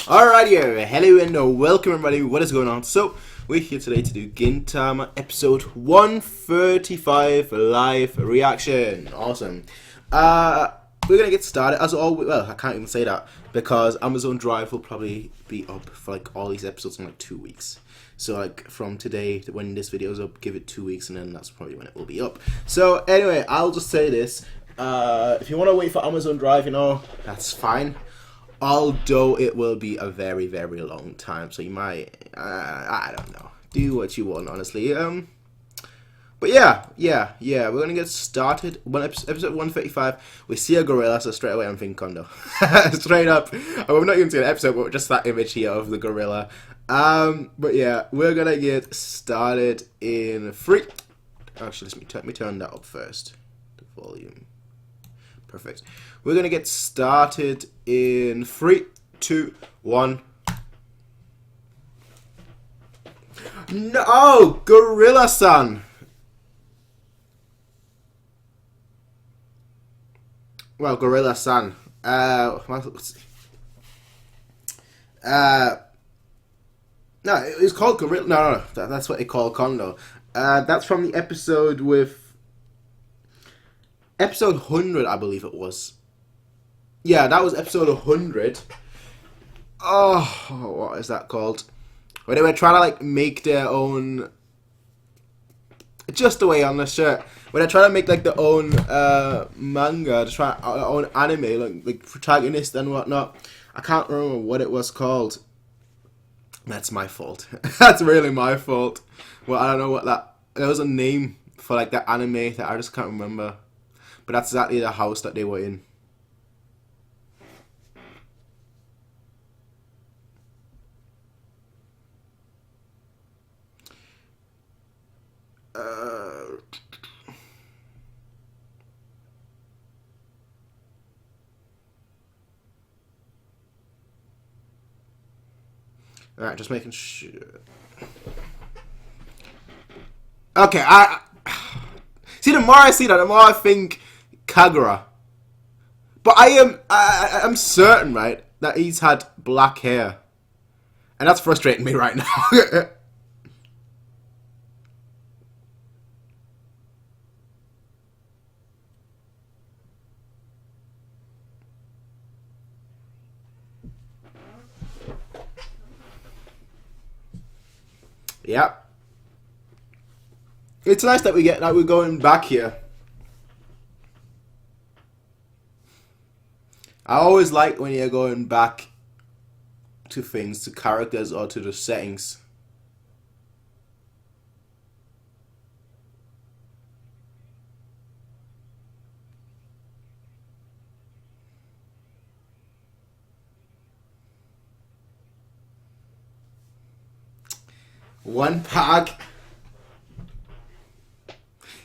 Alright, yeah, hello and welcome everybody, what is going on? So, we're here today to do Gintama episode 135 live reaction. Awesome. We're gonna get started as always. Well, I can't even say that because Amazon Drive will probably be up for like all these episodes in like 2 weeks. So like from today to when this video is up, give it 2 weeks and then that's probably when it will be up. So anyway, I'll just say this. If you want to wait for Amazon Drive, that's fine. Although it will be a very, very long time, so you might, I don't know, do what you want, honestly. But yeah, we're gonna get started. Episode 135. We see a gorilla, so straight away I'm thinking Kondo. Straight up. We're not even seeing an episode, but just that image here of the gorilla. But yeah, we're gonna get started in three. Actually, let me turn that up first. The volume. Perfect. We're gonna get started in 3, 2, 1. No, oh, Gorilla-san. Well, Gorilla-san. Let's see. No, it's called Gorilla. No, that's what they call Kondo. That's from the episode with. Episode 100, I believe it was. Yeah, that was episode 100. Oh, what is that called? Where they were trying to like make their own. Just the way on the shirt. When they're trying to make like their own manga, their own anime, like protagonist and whatnot. I can't remember what it was called. That's my fault. That's really my fault. Well, I don't know what that. There was a name for like that anime that I just can't remember. But that's exactly the house that they were in. Alright, just making sure. Okay, see, the more I see that, the more I think Kagura. But I'm certain, right, that he's had black hair. And that's frustrating me right now. Yep. It's nice that we're going back here. I always like when you're going back to things, to characters or to the settings. One pack.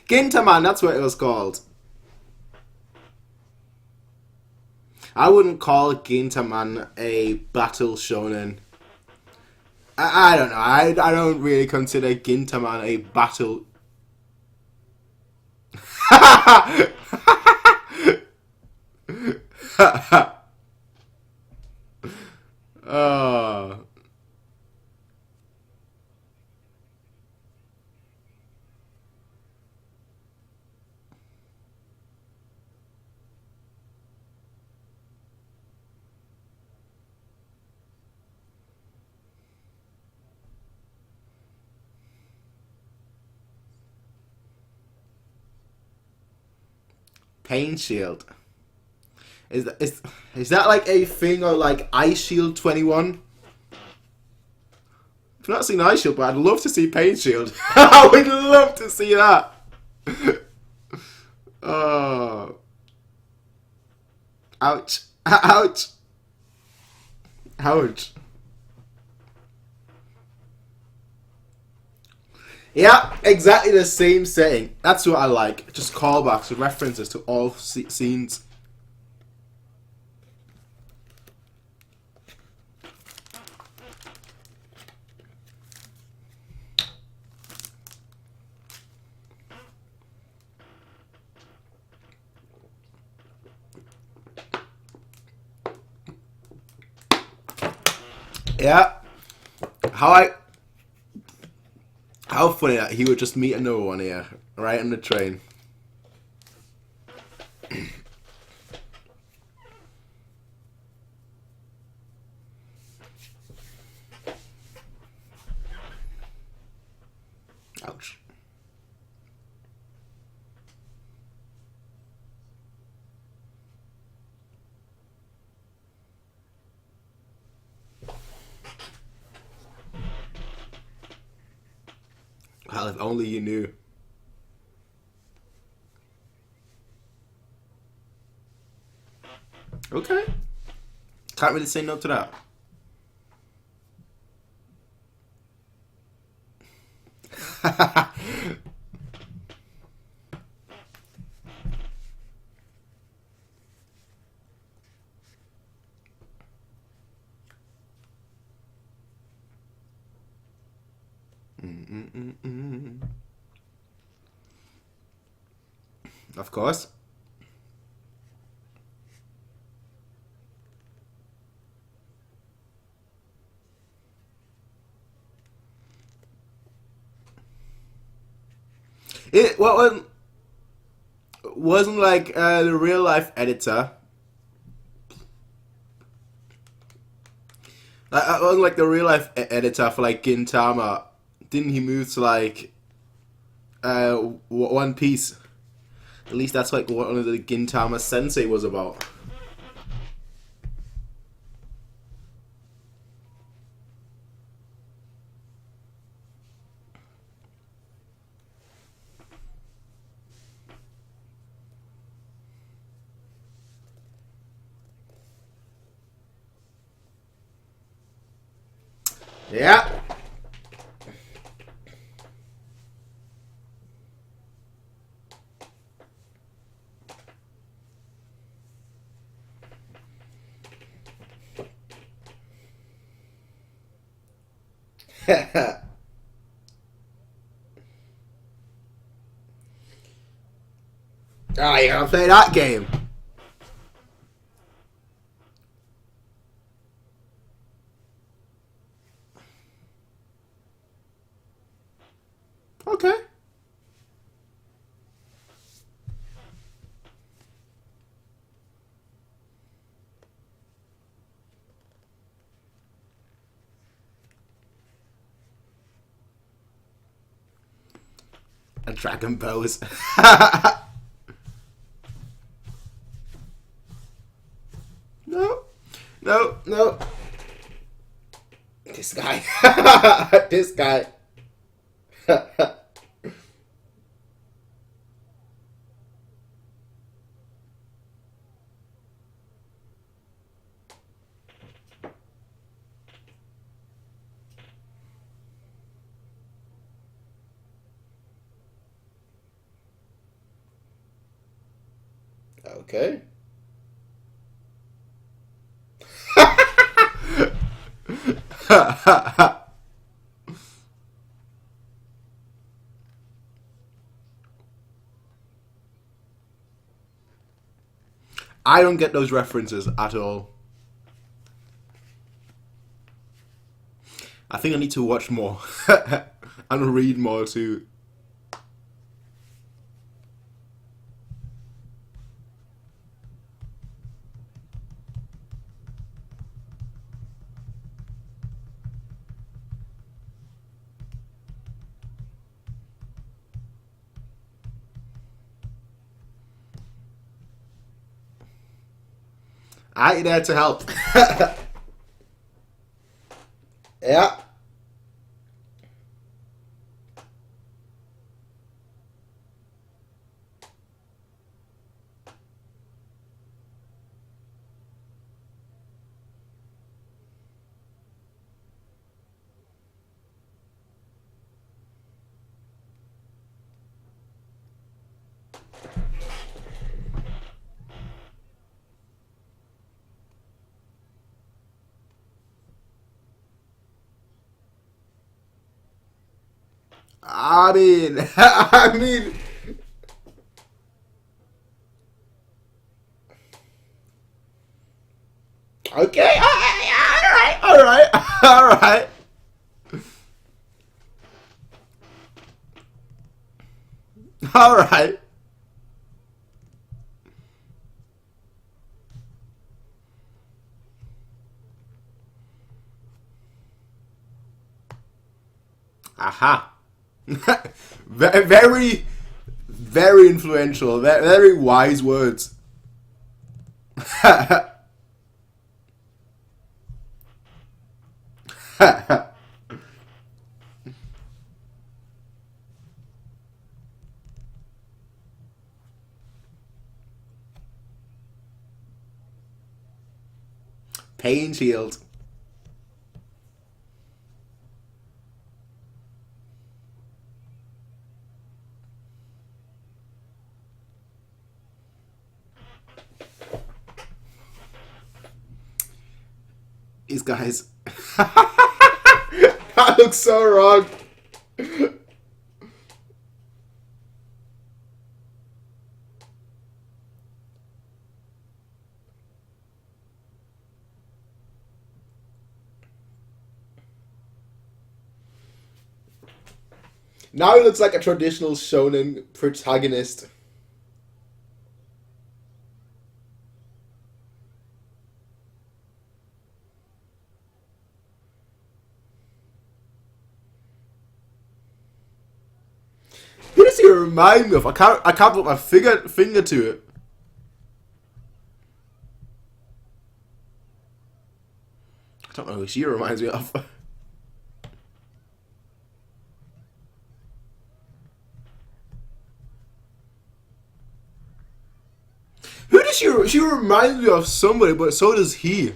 Gintama, that's what it was called. I wouldn't call Gintama a battle shonen. I don't know. I don't really consider Gintama a battle. Oh. Pain Shield. Is that like a thing or like Ice Shield 21? I've not seen Ice Shield, but I'd love to see Pain Shield. I would love to see that. Oh. Ouch. Ouch. Ouch. Yeah, exactly the same setting. That's what I like. Just callbacks and references to all scenes. Yeah. How funny that he would just meet another one here, right on the train. Ouch. Well, if only you knew. Okay. Can't really say no to that. Of course. It wasn't like the real life editor. Wasn't like the real life editor for like Gintama. Didn't he move to like One Piece? At least that's like what one of the Gintama Sensei was about. Yeah. Ah, you gotta play that game. Okay. A dragon pose. No. No, no. This guy. This guy. Okay. I don't get those references at all. I think I need to watch more and read more too. I ain't there to help. Yeah. I mean, I mean, okay, all Alright. Alright. Alright. Aha. Very, very influential. Very wise words. Pain shield. These guys. That looks so wrong. Now he looks like a traditional shonen protagonist. Who does he remind me of? I can't put my finger to it. I don't know who she reminds me of. Who does she reminds me of somebody, but so does he.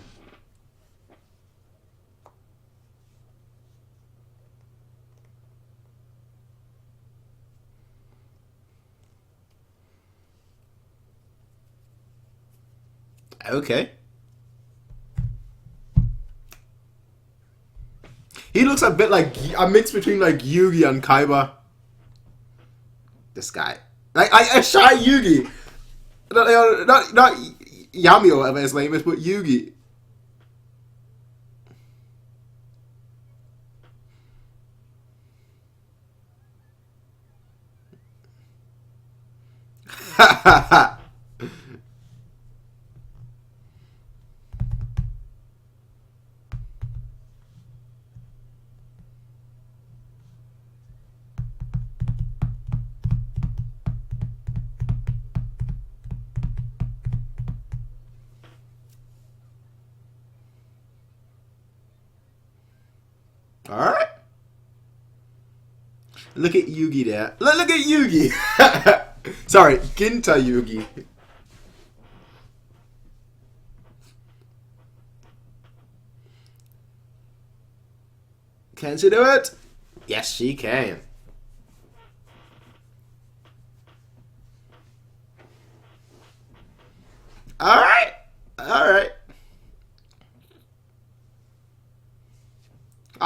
Okay. He looks a bit like a mix between like Yugi and Kaiba. This guy, like a shy Yugi, not Yami or whatever his name is, but Yugi. Alright. Look at Yugi there. Look at Yugi. Sorry, Ginta Yugi. Can she do it? Yes, she can. Alright. Alright.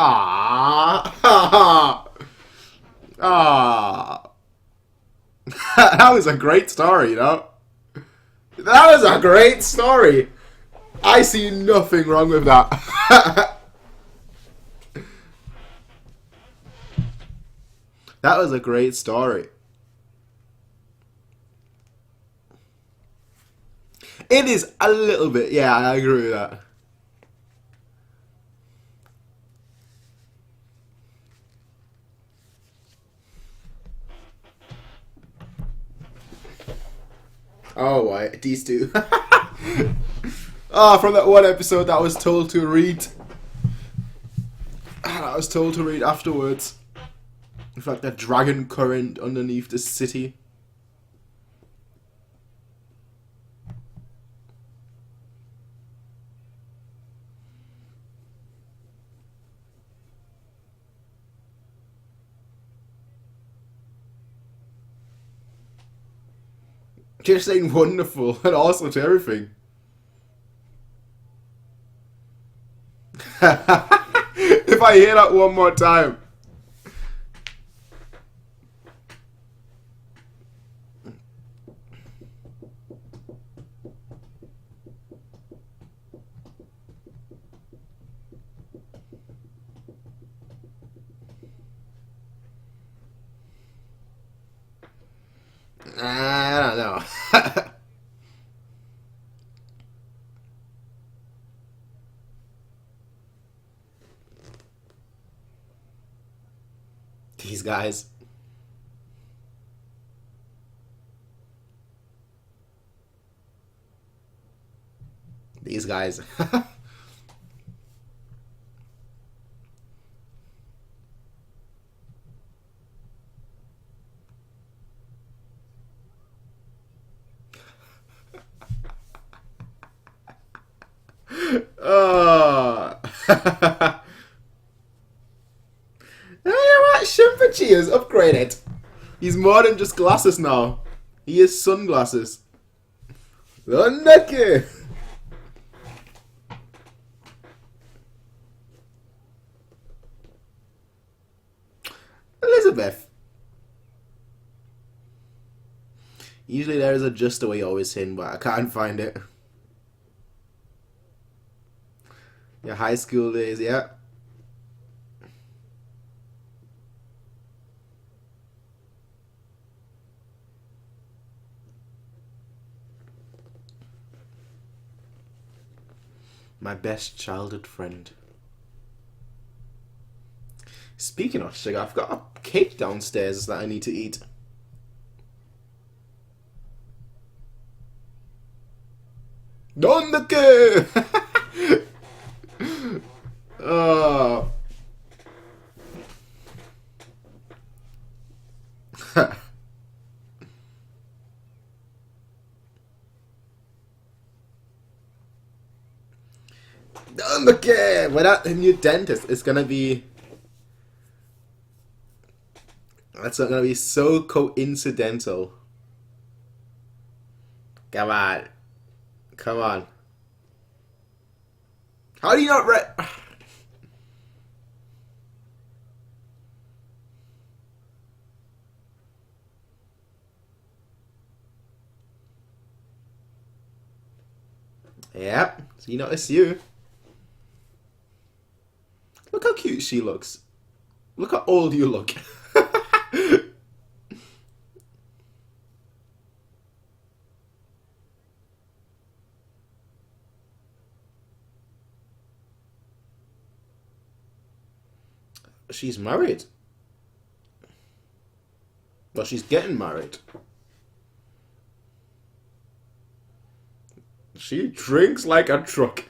Ah. Ah. That was a great story, you know? That was a great story. I see nothing wrong with that. That was a great story. It is a little bit, yeah, I agree with that. Oh, right, these two. From that one episode that I was told to read. I was told to read afterwards. In fact, the dragon current underneath the city. Just saying wonderful and awesome to everything. If I hear that one more time. These guys. These guys. Oh. You know what? Shinpachi is upgraded. He's more than just glasses now. He is sunglasses. Unlucky. Elizabeth. Usually there is a just a way always in, but I can't find it. Your high school days, yeah. My best childhood friend. Speaking of sugar, I've got a cake downstairs that I need to eat. Dondake! Oh. Dondake! Without a new dentist, it's gonna be... That's not gonna be so coincidental. Come on. Come on. How do you not read? Yep. So you notice you. Look how cute she looks. Look how old you look. She's married. Well, she's getting married. She drinks like a truck.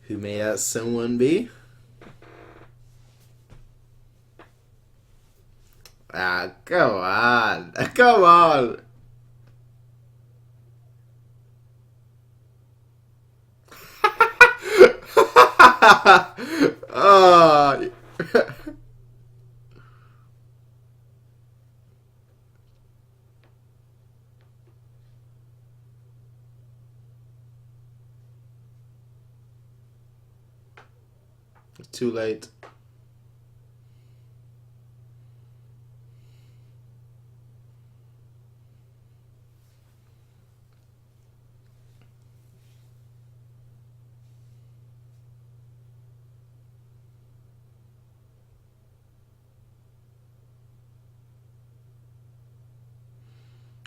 Who may that someone be? Ah, come on. Come on. Oh. Too late.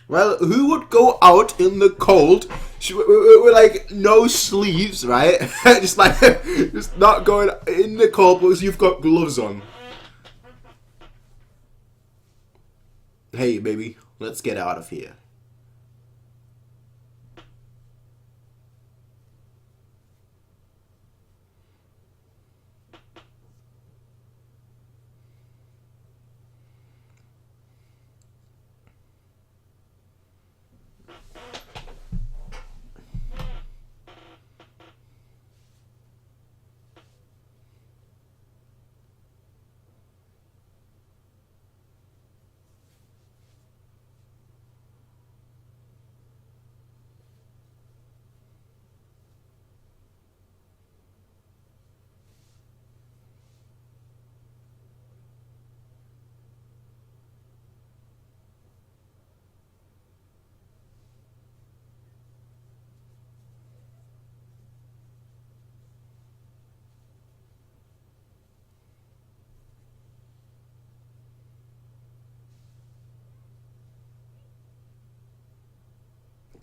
Well, who would go out in the cold with like no sleeves, right? just not going in the cold because you've got gloves on. Hey, baby, let's get out of here.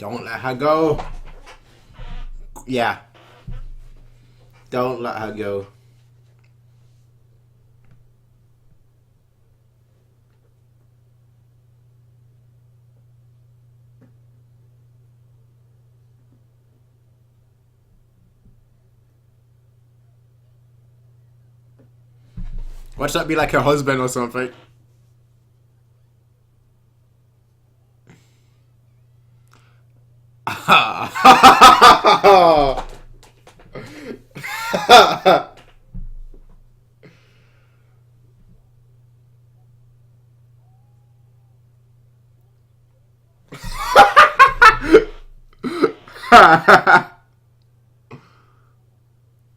Don't let her go. Yeah. Don't let her go. Watch that be like her husband or something.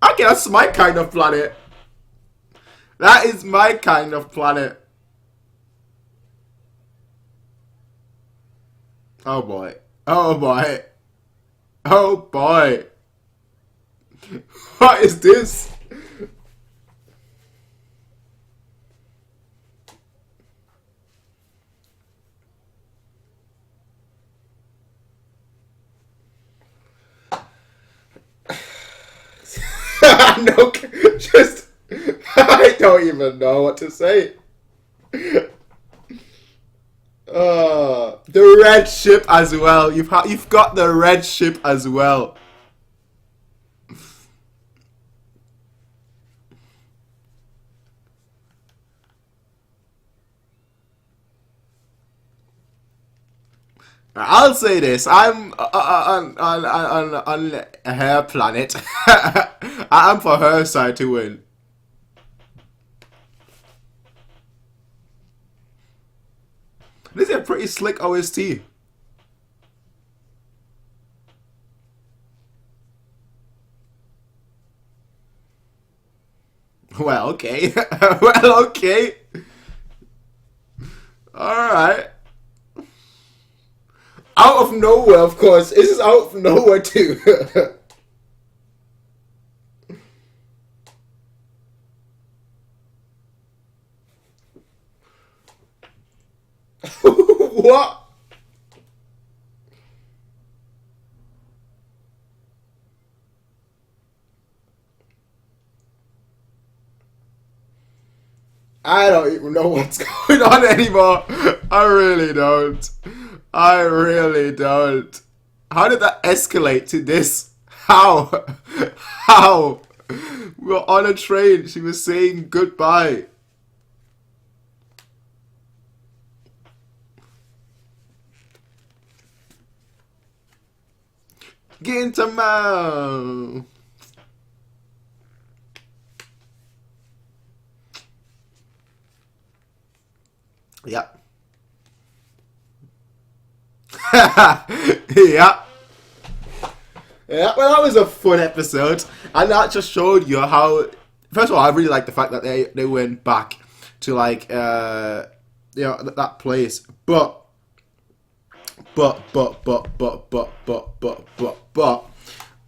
Okay, that's my kind of planet. That is my kind of planet. Oh boy. Oh boy. Oh boy. What is this? No, just I don't even know what to say. The red ship as well. You've got the red ship as well. I'll say this: I'm on her planet. I'm for her side to win. This is a pretty slick OST. Well, okay. Well, okay. Alright. Out of nowhere, of course. This is out of nowhere, too. What? I don't even know what's going on anymore. I really don't. I really don't. How did that escalate to this? How? How? We were on a train. She was saying goodbye. Gintama. Yeah. Yeah. Yeah, well, that was a fun episode, and that just showed you how. First of all, I really like the fact that they went back to like that place, but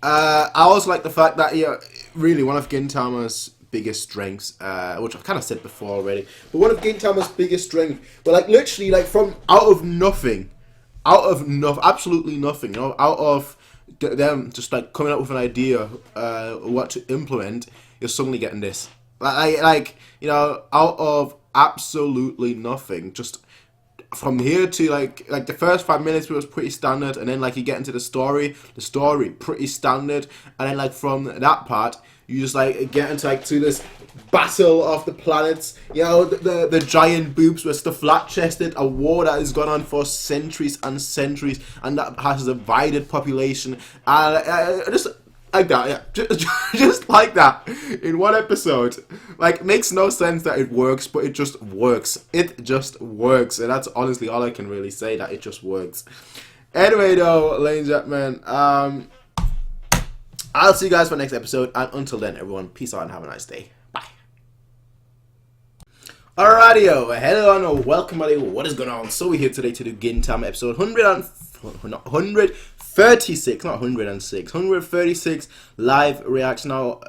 I also like the fact that really one of Gintama's biggest strengths, which I've kind of said before already, but one of Gintama's biggest strengths, but like literally like from out of nothing, absolutely nothing, out of them just like coming up with an idea, what to implement, you're suddenly getting this, out of absolutely nothing, just from here to like the first 5 minutes was pretty standard, and then like you get into the story pretty standard, and then like from that part you just like get into like to this battle of the planets, the giant boobs were the flat chested, a war that has gone on for centuries and centuries, and that has divided population, and just like that, yeah, just like that in one episode. Like, makes no sense that it works, but it just works. It just works, and that's honestly all I can really say, that it just works. Anyway, though, ladies and gentlemen, I'll see you guys for the next episode, and until then, everyone, peace out and have a nice day. Bye. Alrighty, hello and welcome, buddy. What is going on? So we're here today to do Gintama episode 136, not 106, 136 live reaction. Now,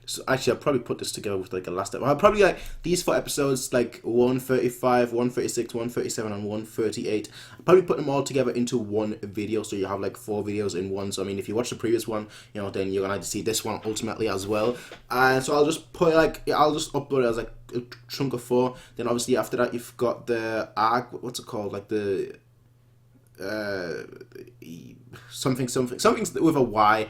So actually, I'll probably put this together with like a last episode. I'll probably like these 4 episodes, like 135, 136, 137, and 138. I'll probably put them all together into one video, so you have like 4 videos in one. So I mean, if you watch the previous one, you know, then you're gonna have to see this one ultimately as well. And so I'll just put like, I'll just upload it as like a chunk of 4. Then obviously after that, you've got the arc. What's it called? Like the something with a Y.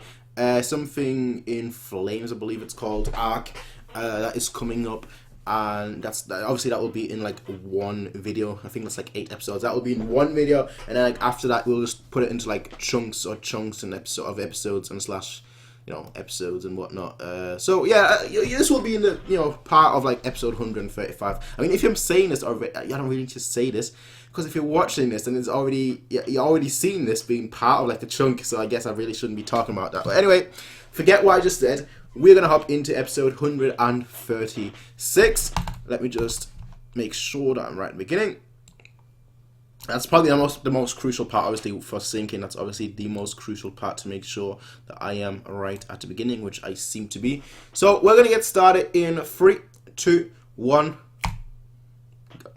Something in Flames, I believe it's called, arc, that is coming up, and obviously that will be in like one video. I think that's like 8 episodes. That will be in one video, and then like after that we'll just put it into like chunks and episodes and slash, you know, episodes and whatnot. So yeah, this will be in the, you know, part of like episode 135. I mean, if I'm saying this already, I don't really need to say this, because if you're watching this, then it's already, you're already seen this being part of like the chunk, so I guess I really shouldn't be talking about that. But anyway, forget what I just said. We're going to hop into episode 136. Let me just make sure that I'm right at the beginning. That's probably the most crucial part, obviously, for syncing. That's obviously the most crucial part, to make sure that I am right at the beginning, which I seem to be. So we're going to get started in 3, 2, 1. Go.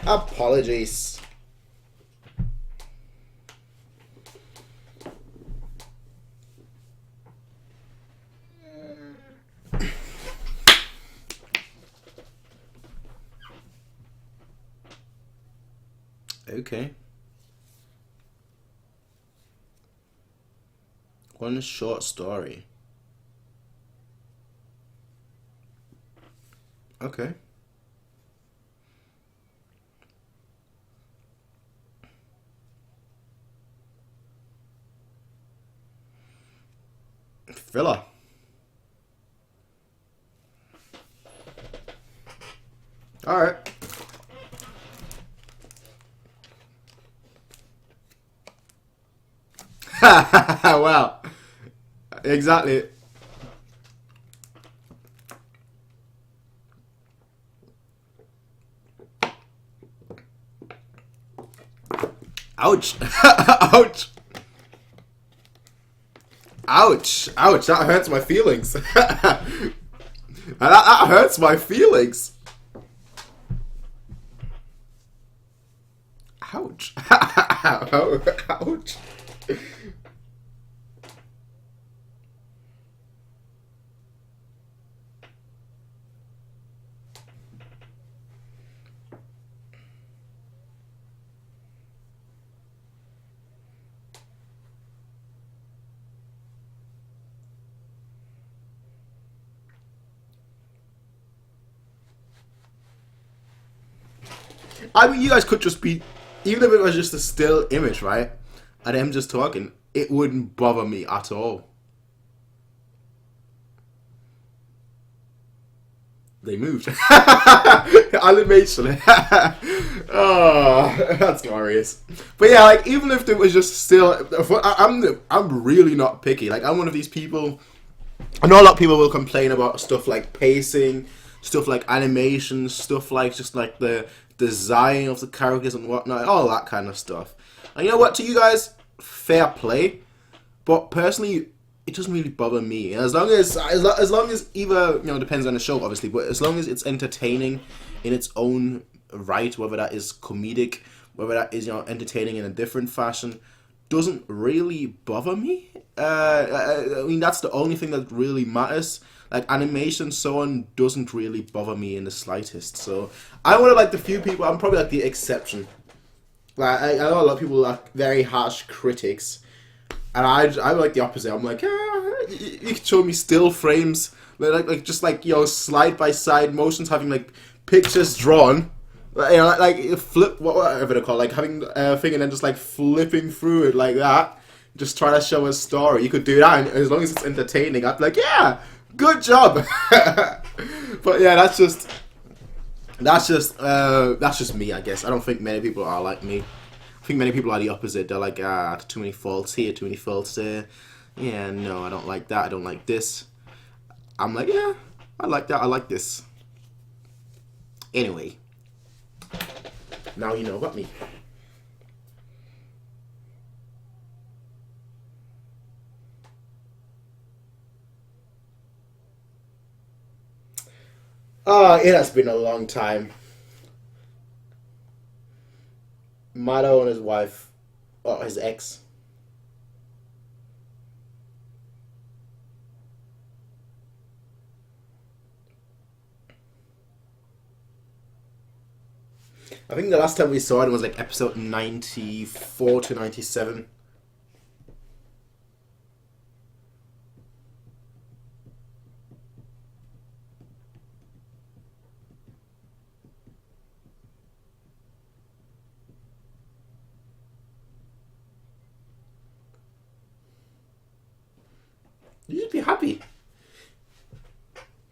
Apologies. Okay. One short story. Okay. Filler. Alright. Wow. Exactly. Ouch. Ouch. Ouch. Ouch. That hurts my feelings. that hurts my feelings. Ouch. Ouch. I mean, you guys could just be, even if it was just a still image, right? And them just talking, it wouldn't bother me at all. They moved. Animation. Oh, that's glorious. But yeah, like, even if it was just still, I'm really not picky. Like, I'm one of these people. I know a lot of people will complain about stuff like pacing, stuff like animation, stuff like just like the design of the characters and whatnot, all that kind of stuff. And you know what? To you guys, fair play. But personally, it doesn't really bother me. And as long as either, you know, depends on the show, obviously, but as long as it's entertaining in its own right, whether that is comedic, whether that is, you know, entertaining in a different fashion, doesn't really bother me. I mean, that's the only thing that really matters. Like, animation, so on, doesn't really bother me in the slightest. So, I'm one of, like, the few people, I'm probably, like, the exception. Like, I know a lot of people are very harsh critics. And I'm like the opposite. I'm like, you can show me still frames. Like just, like, you know, slide by side motions, having, like, pictures drawn. You know, like flip, whatever they're called. Like, having a thing and then just, like, flipping through it like that. Just trying to show a story. You could do that, and as long as it's entertaining, I'd be like, yeah! Good job. But yeah, that's just me, I guess. I don't think many people are like me. I think many people are the opposite. They're like, too many faults here, too many faults there. Yeah, no, I don't like that. I don't like this. I'm like, yeah, I like that. I like this. Anyway, now you know about me. Oh, it has been a long time. Mado and his wife, or his ex. I think the last time we saw it was like episode 94 to 97. You should be happy.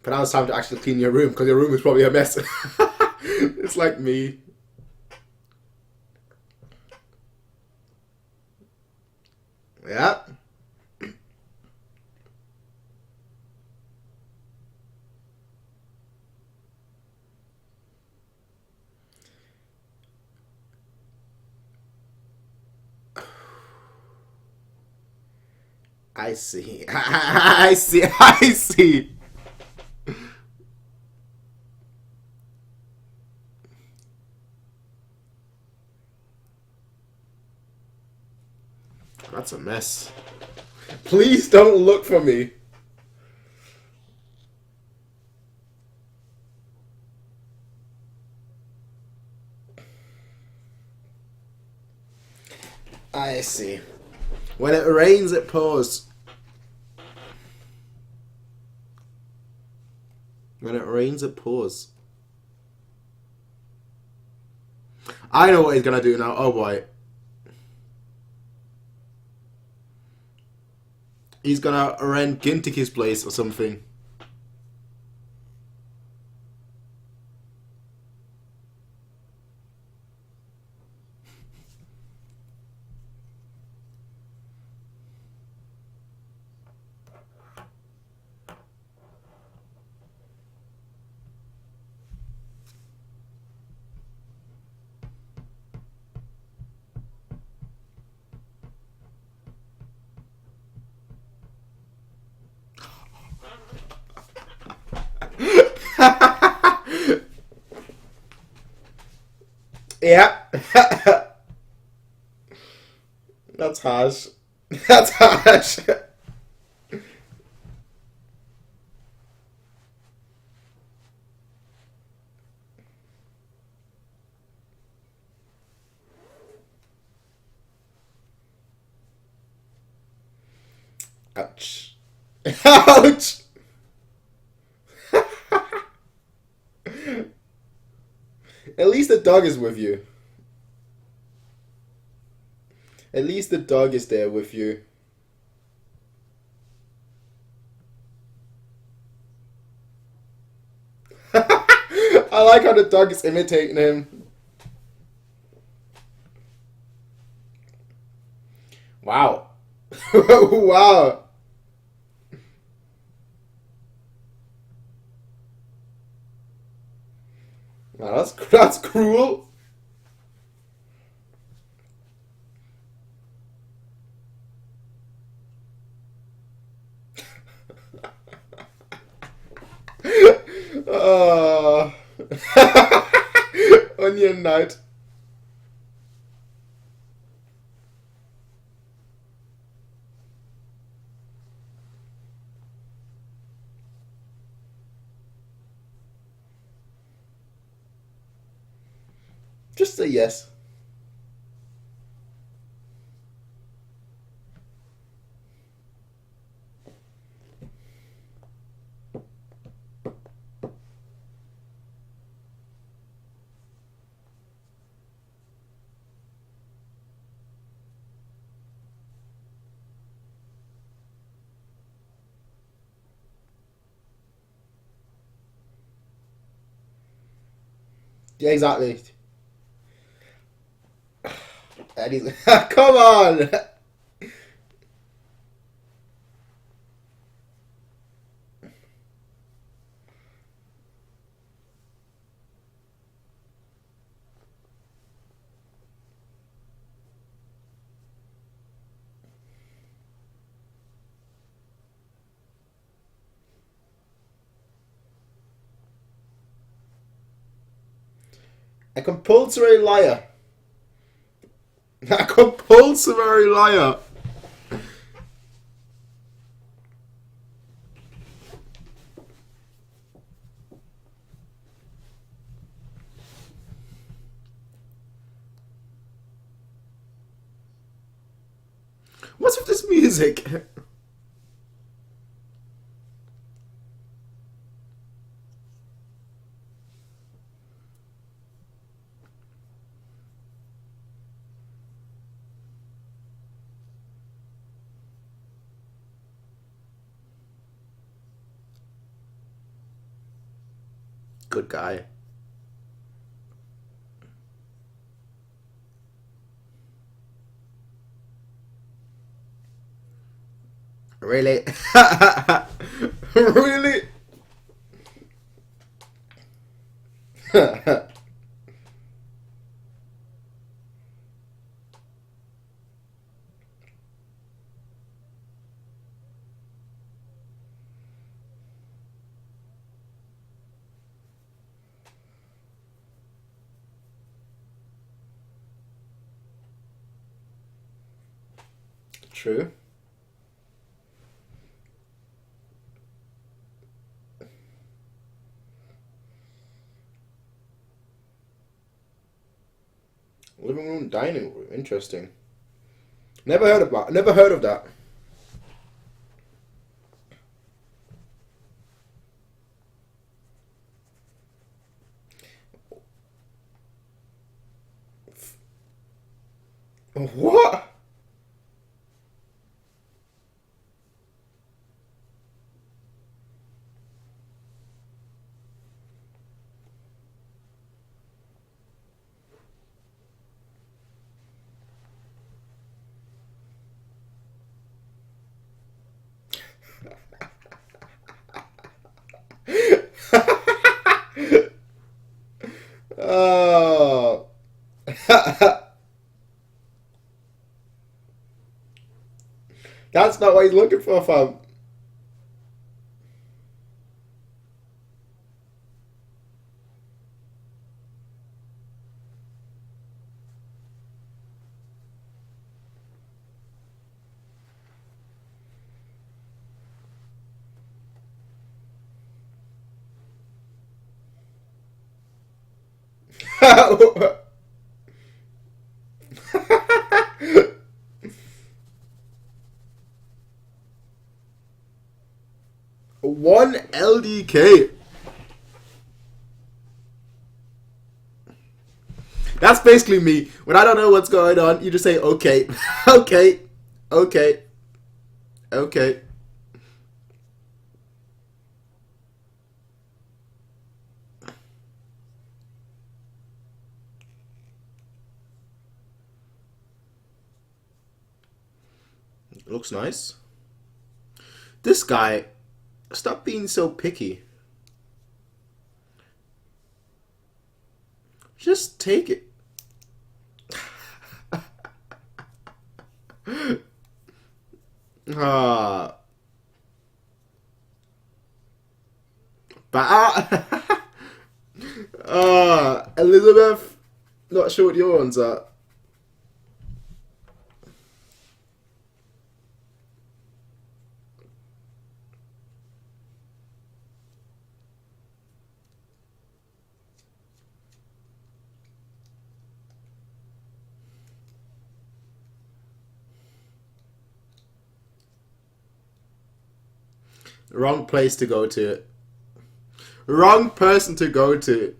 But now it's time to actually clean your room, because your room is probably a mess. It's like me. Yeah. I see. I see. I see. That's a mess. Please don't look for me. I see. When it rains, it pours. When it rains, it pours. I know what he's gonna do now. Oh boy. He's gonna rent Gintiki's place or something. Yeah. That's harsh. That's harsh. Ouch. Ouch. At least the dog is with you. At least the dog is there with you. I like how the dog is imitating him. Wow. Wow. Wow, that's cruel. Oh. Onion night. Just say yes. Yeah, exactly. And he's come on. A compulsory liar. A compulsory liar. What's with this music? Good guy. Really? Really? True. Living room, dining room. Interesting. Never heard of that. Never heard of that. What? Oh. That's not what he's looking for, fam. One LDK. That's basically me. When I don't know what's going on, you just say, okay, okay, okay, okay. Looks nice. This guy, stop being so picky. Just take it. Ah. Elizabeth. Not sure what your ones are. Wrong place to go to. Wrong person to go to.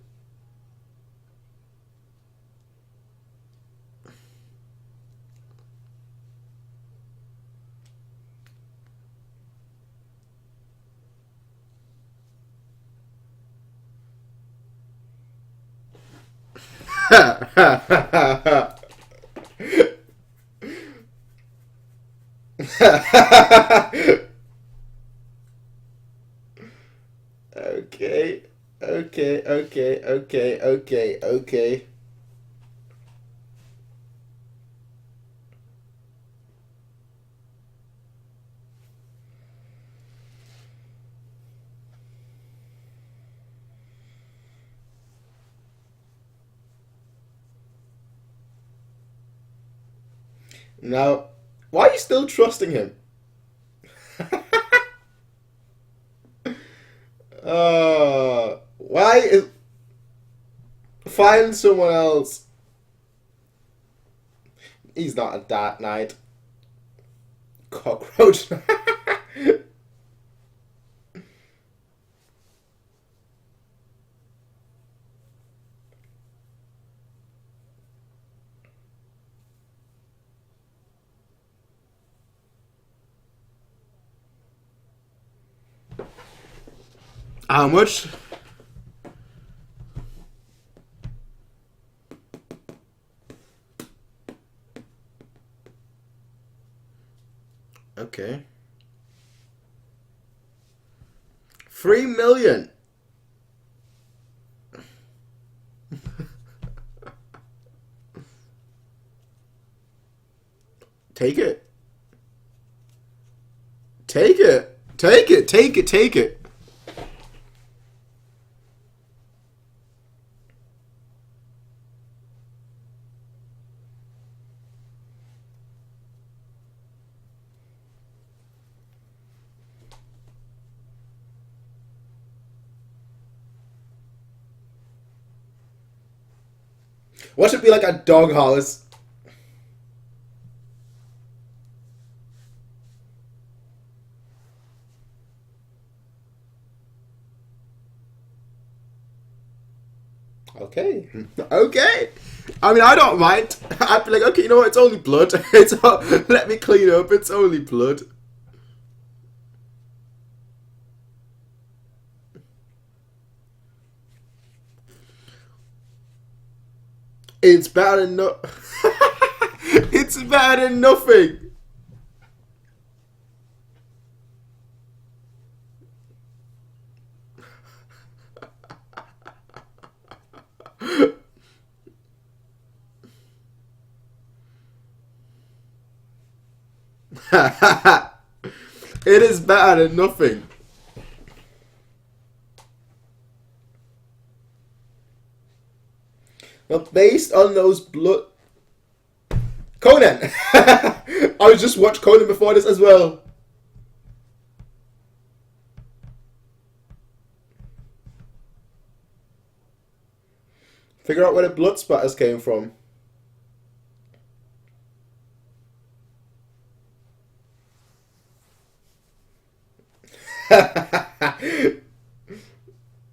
Okay, okay, okay, okay, okay, okay. Now, why are you still trusting him? Why is... Find someone else. He's not a Dark Knight. Cockroach. How much? Okay. 3 million. Take it. Take it. Take it. Take it. Take it. What should be like a doghouse? Okay. Okay. I mean, I don't mind. I'd be like, okay, you know what? It's only blood. Let me clean up. It's only blood. It's better than no. It's better than nothing. It is better than nothing. But based on those blood... Conan! I was just watched Conan before this as well. Figure out where the blood spatters came from.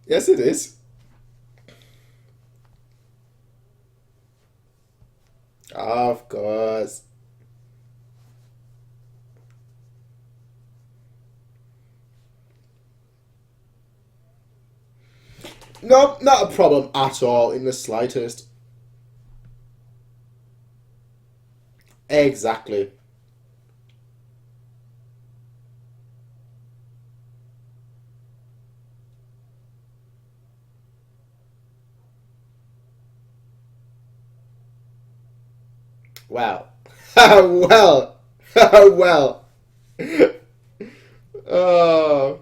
Yes, it is. Of course. No, not a problem at all in the slightest. Exactly. Wow. Well. Well. Oh.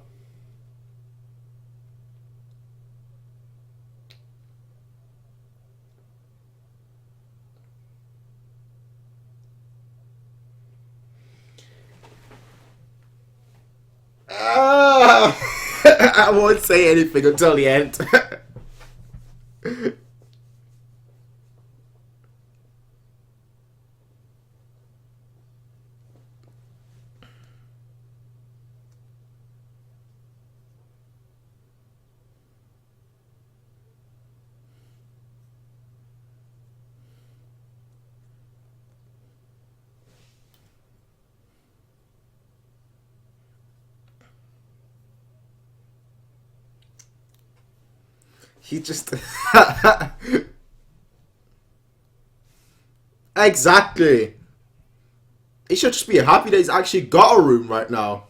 Ah. I won't say anything until the end. He just... Exactly. He should just be happy that he's actually got a room right now.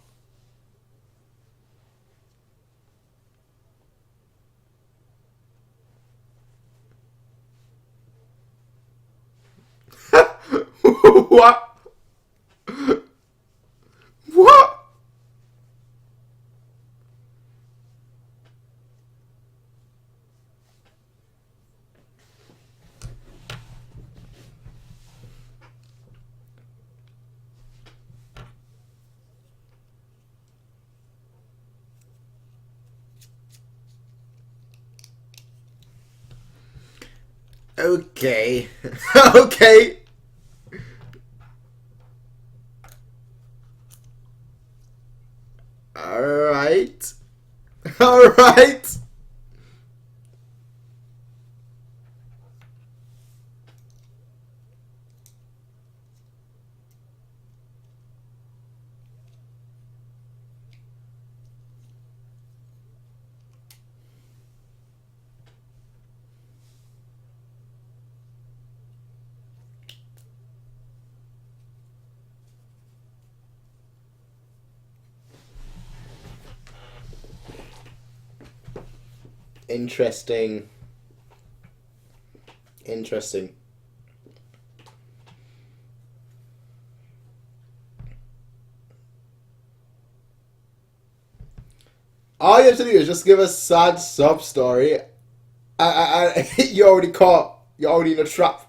What? What? Okay. Okay. Alright. Alright. Interesting. Interesting. All you have to do is just give a sad sub story. You're already caught. You're already in a trap.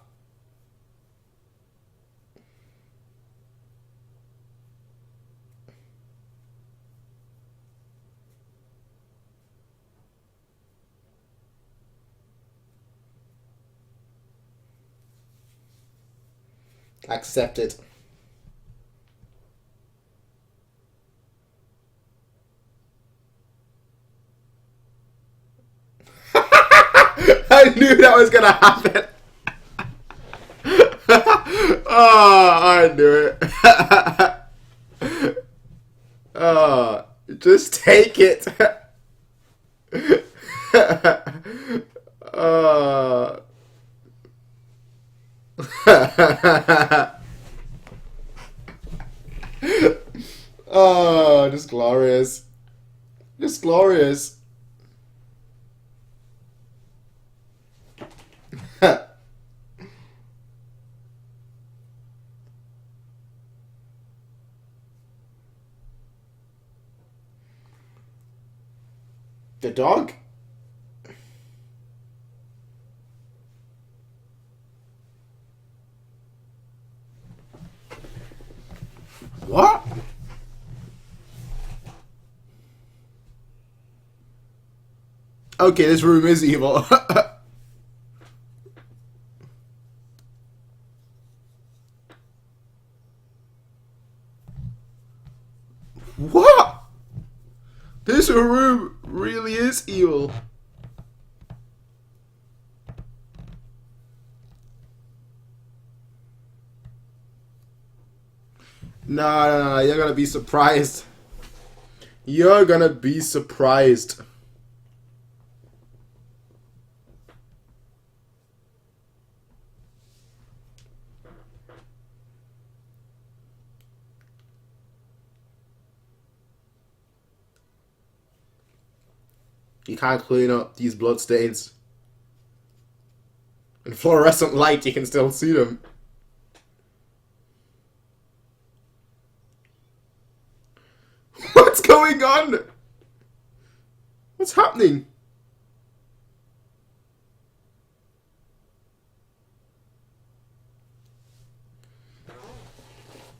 Accept it. I knew that was gonna happen. Oh, I knew it. Oh, just take it. Oh. Oh, just glorious. Just glorious. The dog? What? Okay, this room is evil. What? This room really is evil. No, you're gonna be surprised. You're gonna be surprised. You can't clean up these blood stains. In fluorescent light, you can still see them. What's going on? What's happening?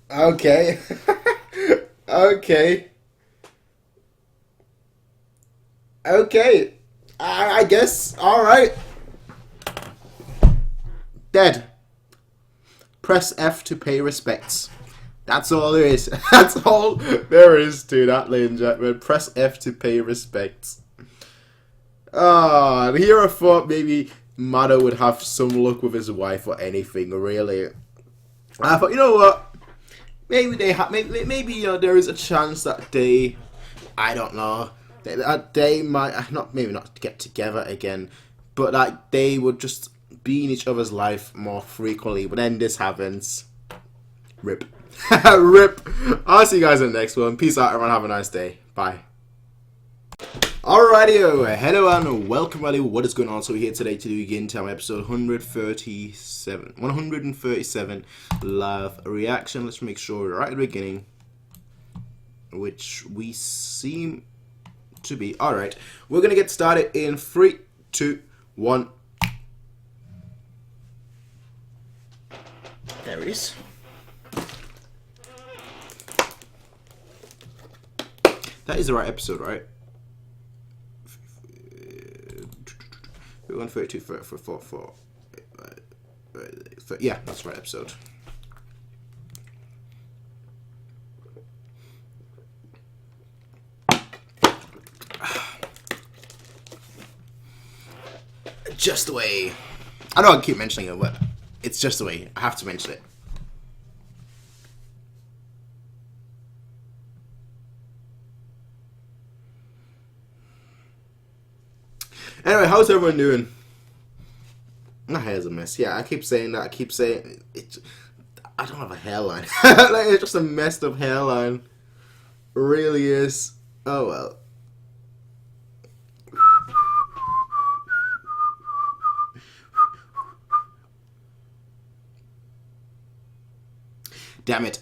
Okay. Okay. Okay. I guess. Alright. Dead. Press F to pay respects. That's all there is. That's all there is to that, ladies and gentlemen. Press F to pay respects. Ah, here I thought maybe Mado would have some luck with his wife or anything, really. I thought, you know what? Maybe they have. Maybe you know there is a chance that I don't know. They might maybe not get together again, but like they would just be in each other's life more frequently. But then this happens. Rip. Rip. I'll see you guys in the next one. Peace out, everyone. Have a nice day. Bye. Alrighty, hello and welcome, everybody. What is going on? So we're here today to do Gintama episode 137 live reaction. Let's make sure we're right at the beginning, which we seem to be. Alright, we're gonna get started in 3, 2, 1. There it is. That is the right episode, right? 132, 4. Yeah, that's the right episode. Just the way. I know I keep mentioning it, but it's just the way. I have to mention it. Anyway, how's everyone doing? My hair's a mess. Yeah, I keep saying that. I keep saying it. I don't have a hairline. Like, it's just a messed up hairline. It really is. Oh well. Damn it.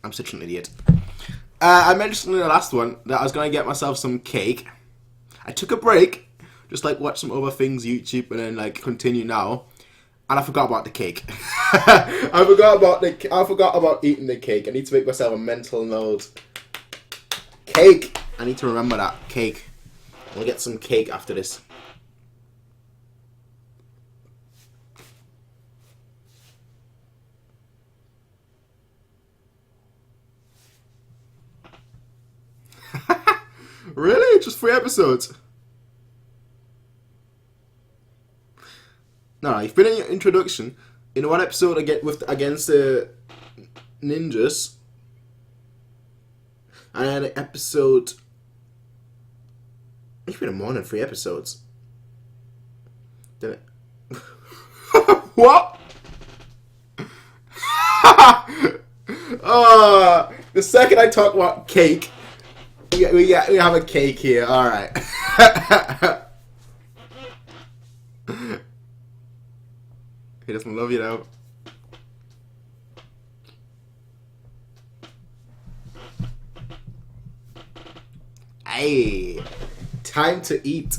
I'm such an idiot. I mentioned in the last one that I was going to get myself some cake. I took a break, just like watch some other things, YouTube, and then like continue now. And I forgot about the cake. I forgot about eating the cake. I need to make myself a mental note. Cake. I need to remember that. Cake. I'll get some cake after this. Really? Just 3 episodes? No, you've been in your introduction. In one episode against the ninjas. And then an episode... It's been more than 3 episodes. Didn't it? What? The second I talk about cake... We have a cake here, alright. He doesn't love you though. Hey, time to eat.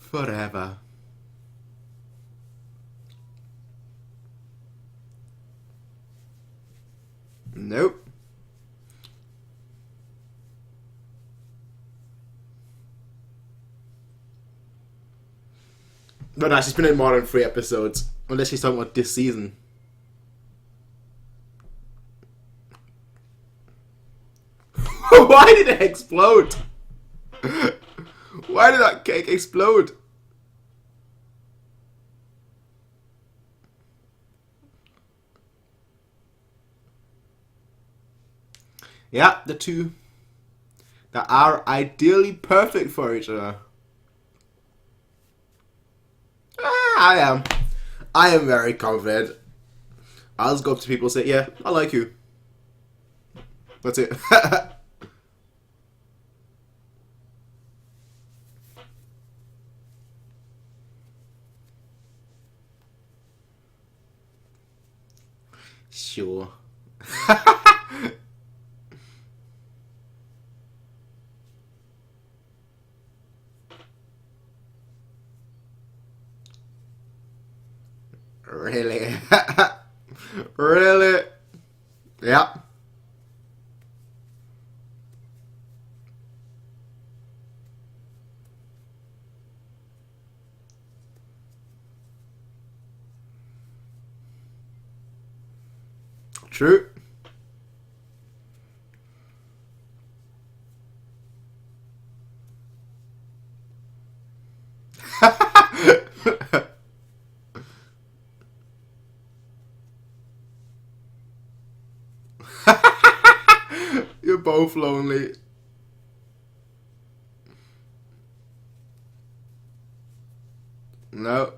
Forever. Nope. But no, she's been in more than 3 episodes. Unless she's talking about this season. Why did it explode? Why did that cake explode? Yeah, the two that are ideally perfect for each other. I am very confident. I'll just go up to people and say, yeah, I like you. That's it. Sure. Really? Really? Yeah. True. You're both lonely. No.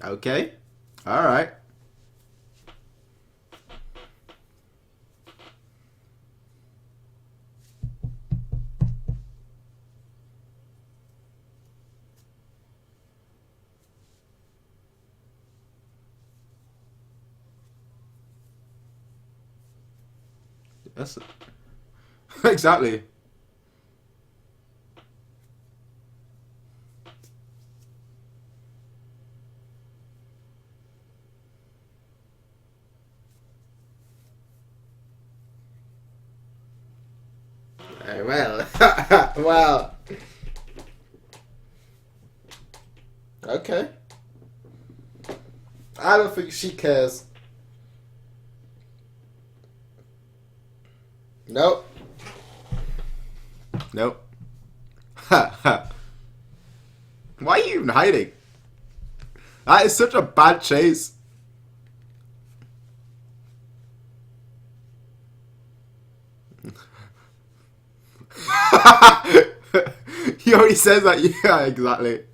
Okay. All right. That's exactly. Well, well. Okay. I don't think she cares. Nope. Nope. Ha ha. Why are you even hiding? That is such a bad chase. He already says that. Yeah, exactly.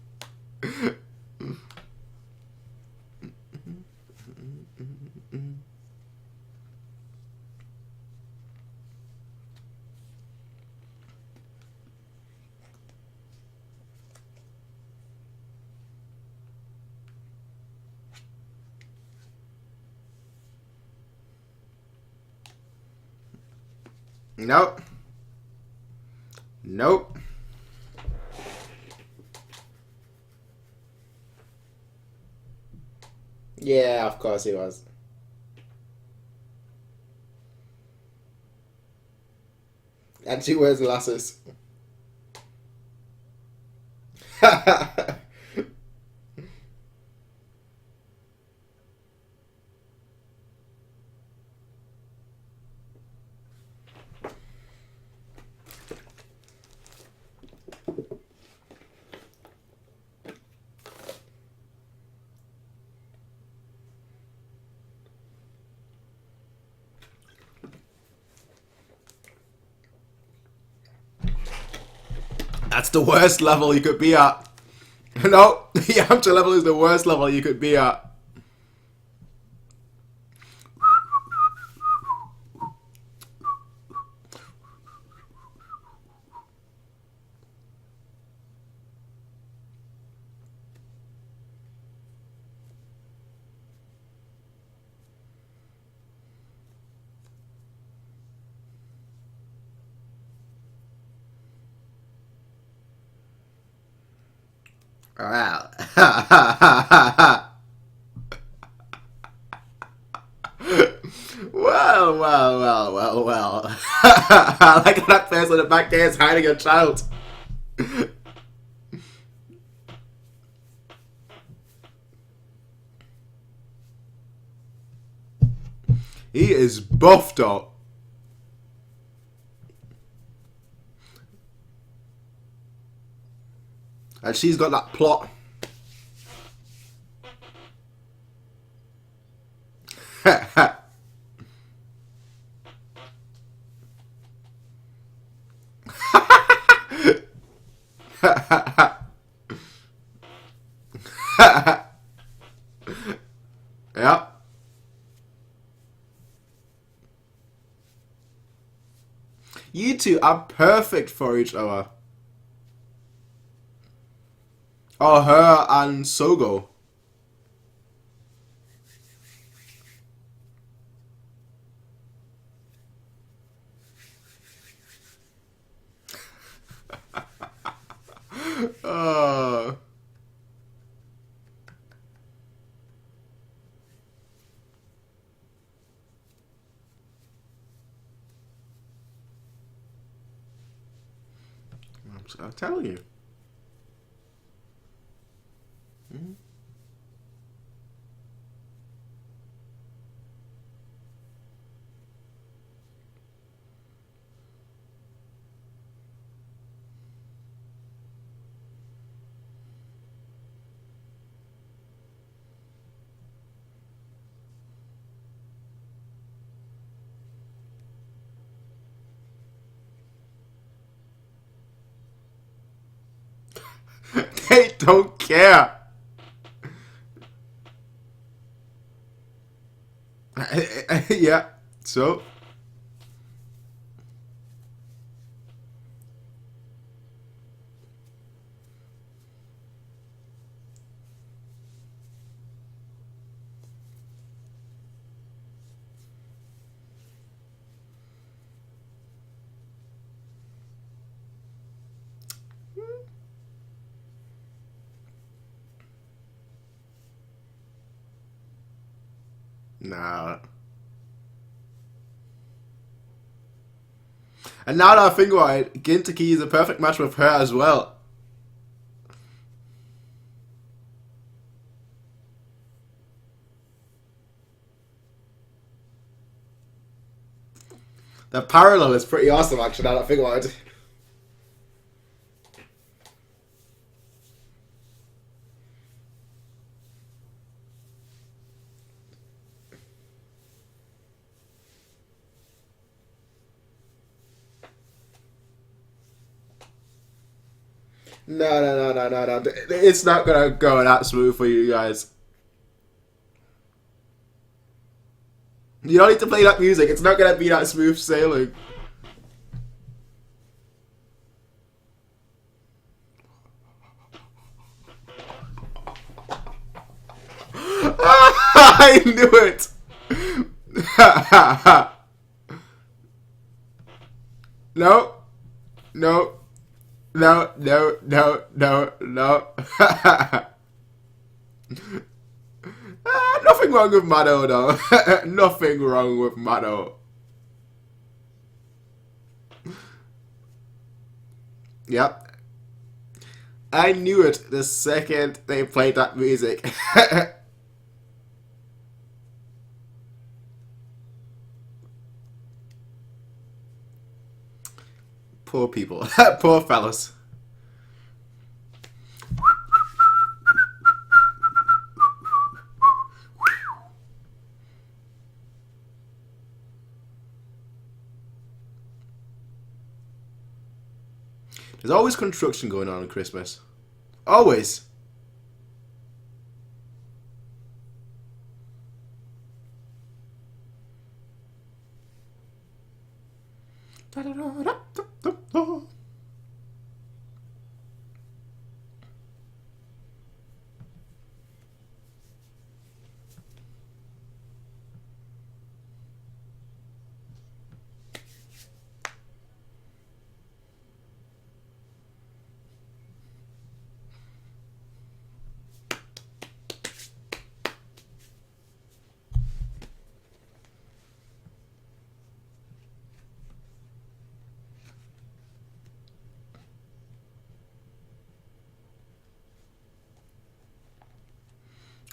Nope. Nope. Yeah, of course he was. And she wears glasses. That's the worst level you could be at. No, the Yamcha level is the worst level you could be at. Well. Well. I like how that person in the back there is hiding a child. He is buffed up. And she's got that plot. Yeah. You two are perfect for each other. Oh, her and Sogo. Oh. I'll tell you. Mm-hmm. They don't care. Yeah, so. Nah. And now that I think about it, Gintaki is a perfect match with her as well. The parallel is pretty awesome, actually, now that I think about it. No. It's not gonna go that smooth for you guys. You don't need to play that music. It's not gonna be that smooth sailing. I knew it. No. Nothing wrong with Mado, though. Nothing wrong with Mado. Yep. I knew it the second they played that music. Poor people. Poor fellas. There's always construction going on Christmas. Always.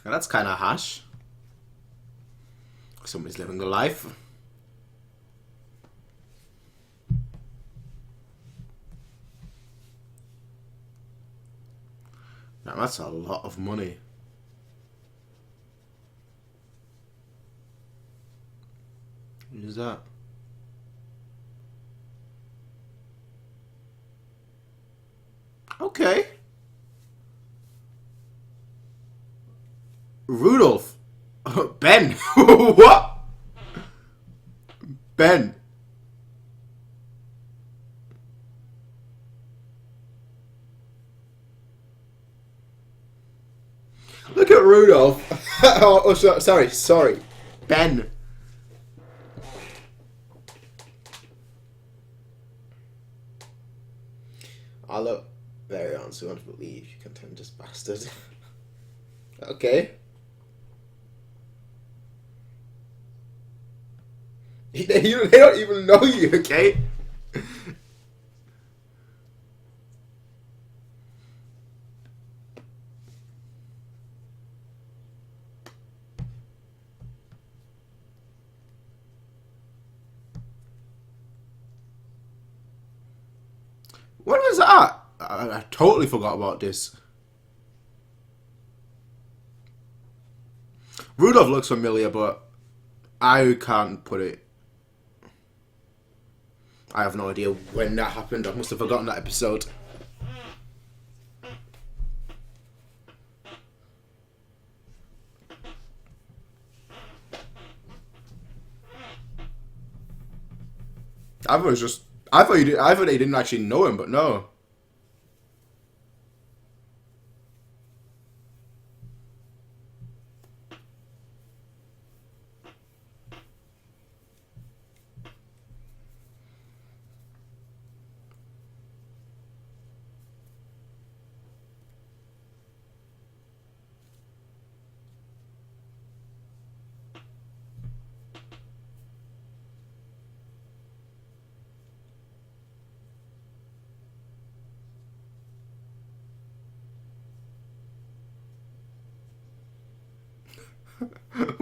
And that's kind of harsh. Somebody's living the life. Now that's a lot of money. Who's that? Okay. Rudolph. Ben. What? Ben. Look at Rudolph. Oh, sorry. Ben. I look very uncertain to believe you contentious bastard. Okay. They don't even know you, okay? What was that? I totally forgot about this. Rudolph looks familiar, but I can't put it. I have no idea when that happened. I must have forgotten that episode. I thought they didn't actually know him, but no.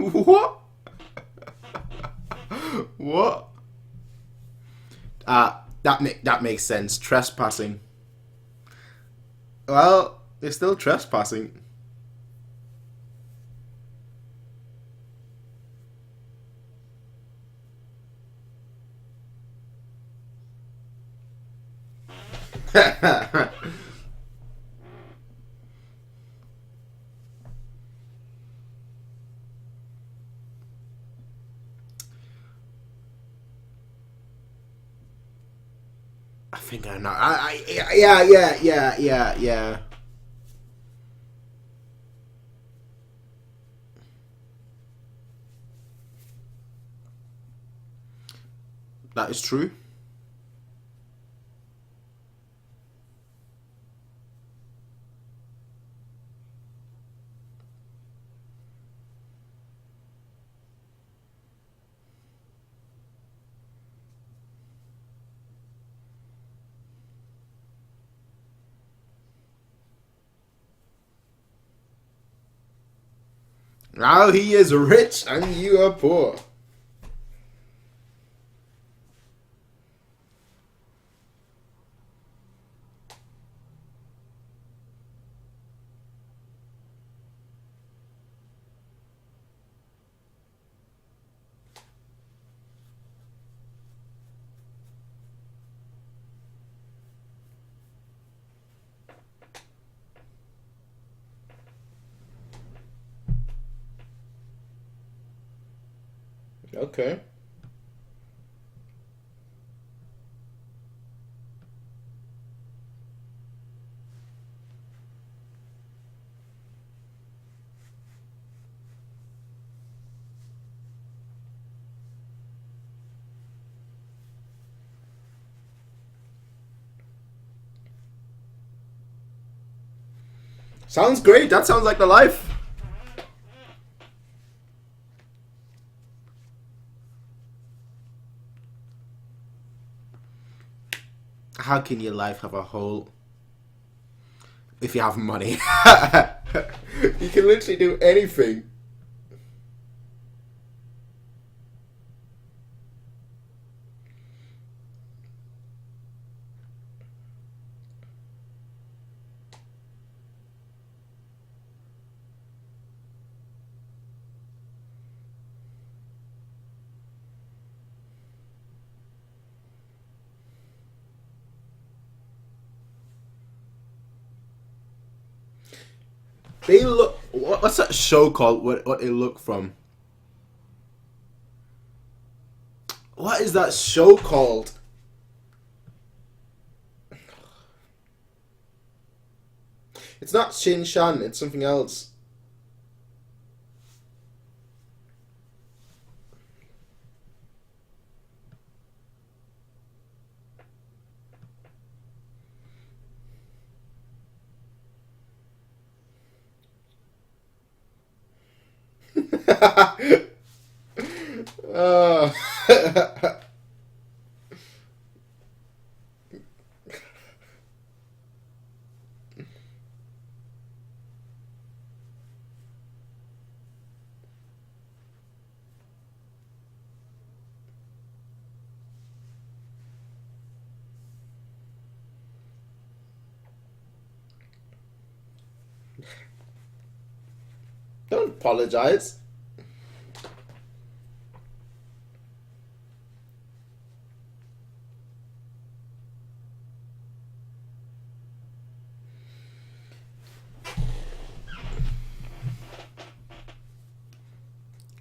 What? What? That makes sense. Trespassing. Well, it's still trespassing. I think I know. Yeah. That is true. Now he is rich and you are poor. Okay. Sounds great. That sounds like the life. How can your life have a hole if you have money? You can literally do anything. They look. What's that show called? What they look from? What is that show called? It's not Shin Shan. It's something else. Oh. Don't apologize.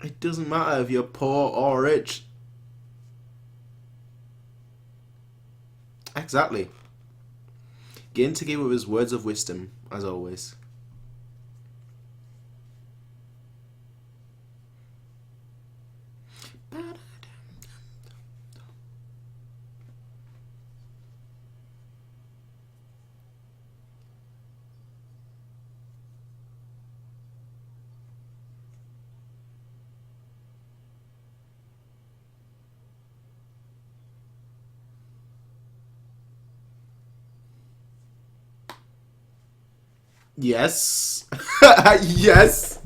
It doesn't matter if you're poor or rich. Exactly. Ginta gave with his words of wisdom, as always. Yes. Yes.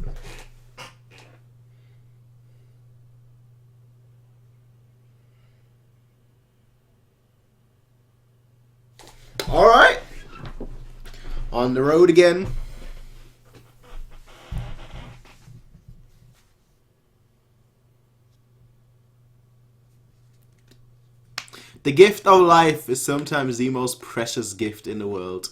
On the road again. The gift of life is sometimes the most precious gift in the world.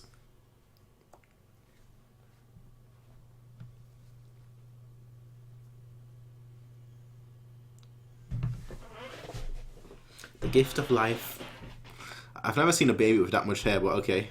The gift of life. I've never seen a baby with that much hair, but okay.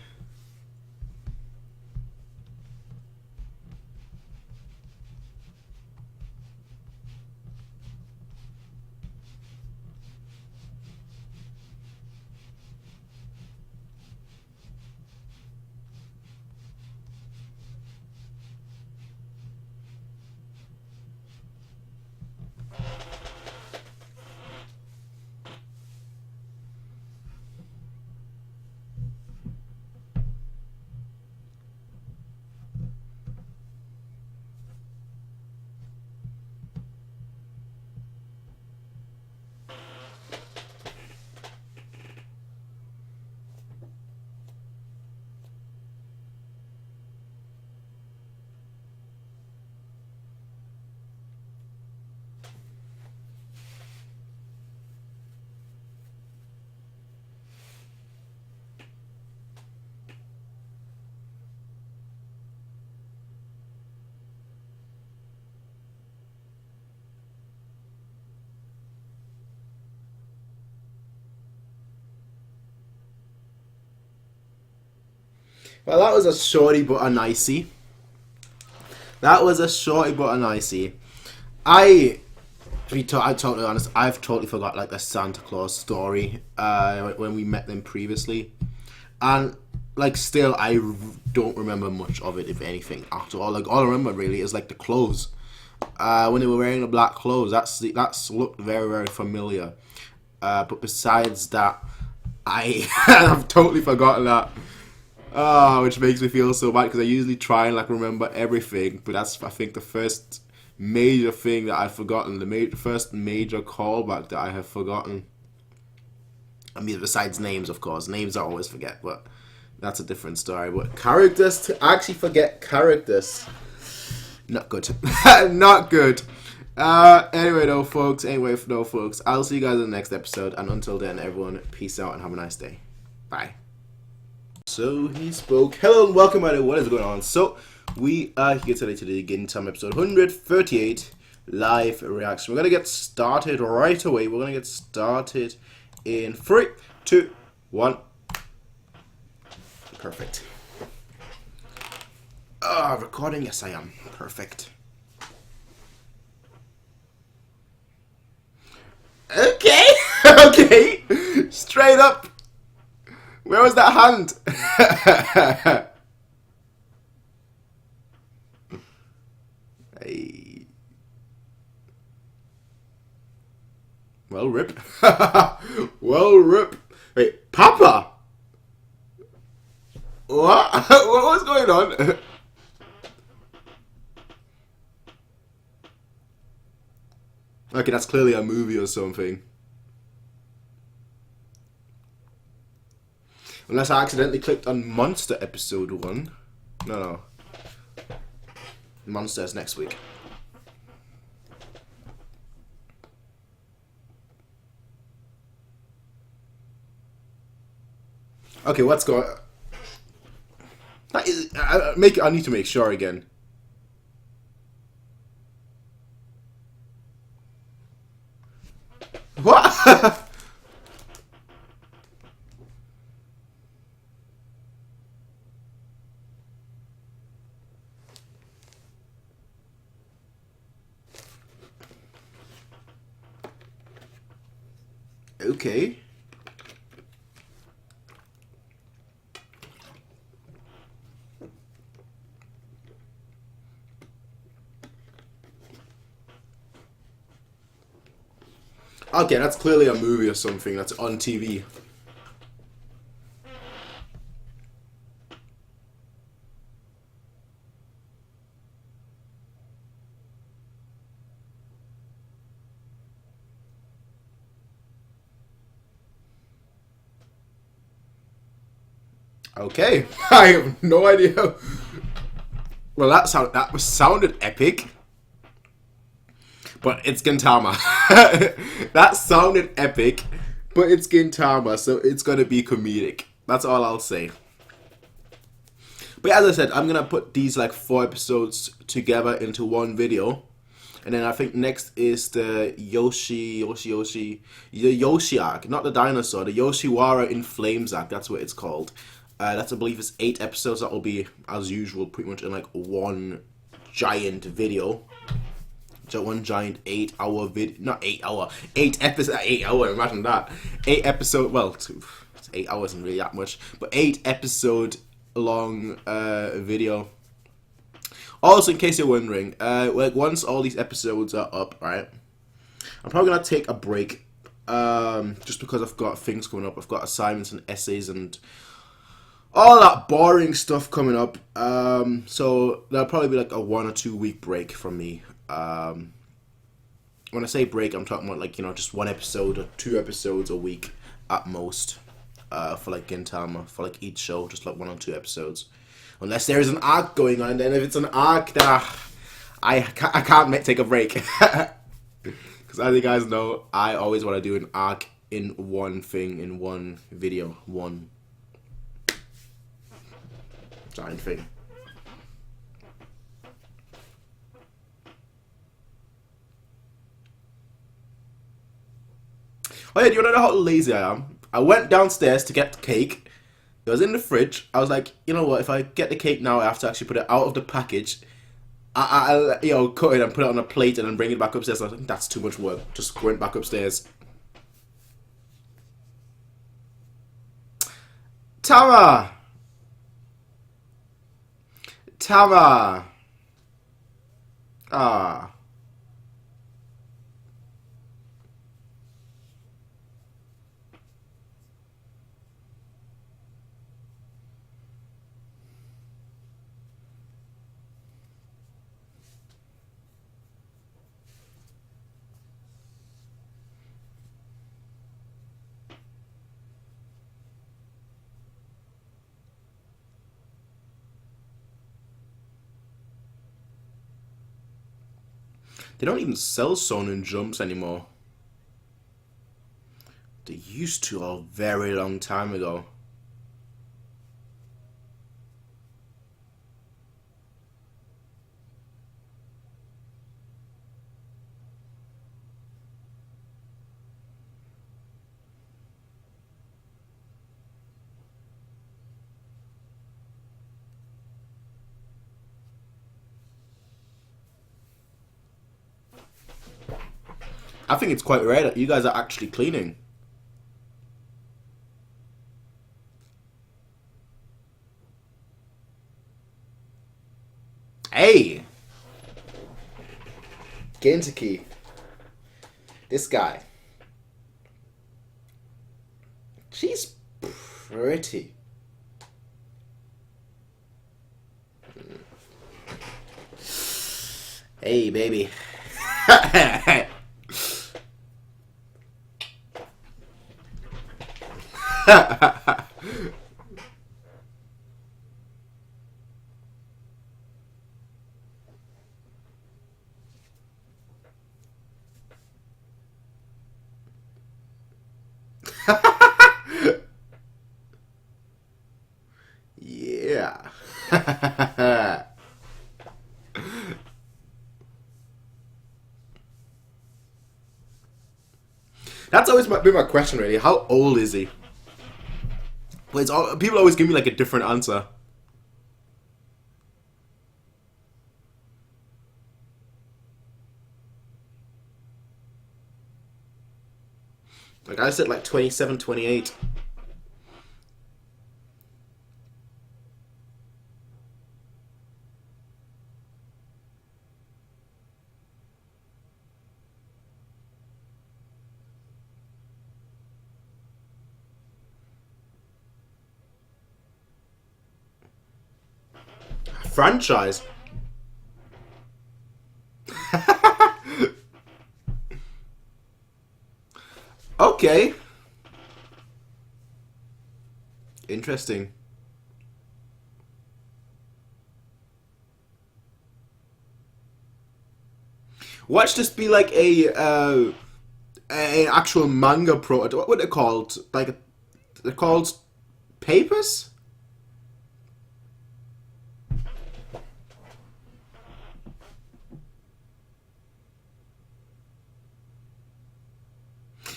Well, that was a shorty but a nicey. That was a shorty but a nicey. I'm totally honest, I've totally forgot like the Santa Claus story when we met them previously. And like still I don't remember much of it, if anything, at all. Like all I remember really is like the clothes. When they were wearing the black clothes, that's looked very, very familiar. But besides that, I have totally forgotten that. Which makes me feel so bad because I usually try and like remember everything, but that's I think the first major thing that I've forgotten, the first major callback that I have forgotten. I mean, besides names, of course, names I always forget, but that's a different story. But characters, to actually forget characters, not good, not good. Anyway, though, folks. I'll see you guys in the next episode, and until then, everyone, peace out and have a nice day. Bye. So he spoke. Hello and welcome, everybody. What is going on? So we are here today to do Gintama episode 138 live reaction. We're gonna get started right away. We're gonna get started in 3, 2, 1. Perfect. Recording. Yes, I am. Perfect. Okay. Okay. Straight up. Where was that hand? Hey. Well, rip. Well, rip. Wait, Papa? What? What was going on? Okay, that's clearly a movie or something. Unless I accidentally clicked on Monster episode 1. No. Monsters next week. Okay, what's going on? That is, I need to make sure again. What? Okay. Okay, that's clearly a movie or something that's on TV. Okay, I have no idea. Well, that sounded epic, but it's Gintama. That sounded epic, but it's Gintama, so it's gonna be comedic. That's all I'll say. But as I said, I'm gonna put these like 4 episodes together into one video. And then I think next is the Yoshi arc, not the dinosaur, the Yoshiwara in Flames arc. That's what it's called. That's, I believe, it's 8 episodes. That will be, as usual, pretty much in like one giant video. So one giant 8-hour video, not 8 hour, 8 episode, 8 hour. Imagine that, 8 episode. Well, 8 hours isn't really that much, but 8 episode long video. Also, in case you're wondering, like once all these episodes are up, right, I'm probably gonna take a break, just because I've got things coming up. I've got assignments and essays and all that boring stuff coming up. So there'll probably be like a 1 or 2 week break from me. When I say break, I'm talking about like, you know, just 1 episode or 2 episodes a week at most, for like Gintama, for like each show, just like 1 or 2 episodes. Unless there is an arc going on, and then if it's an arc, then I can't take a break. Because as you guys know, I always want to do an arc in one thing, in one video, one giant thing. Oh yeah, do you want to know how lazy I am? I went downstairs to get cake. It was in the fridge. I was like, you know what? If I get the cake now, I have to actually put it out of the package. I'll you know, cut it and put it on a plate and then bring it back upstairs. I think that's too much work. Just went back upstairs. Tama! Tama! Ah. They don't even sell Sonen Jumps anymore. They used to a very long time ago. I think it's quite rare that you guys are actually cleaning. Hey! Gintaki. This guy. She's pretty. Hey, baby. Yeah. That's always been my question, really. How old is he? But people always give me like a different answer. Like I said, like 27, 28. Franchise. Okay. Interesting. Watch this be like an actual manga pro. What are they called? Like they're called papers.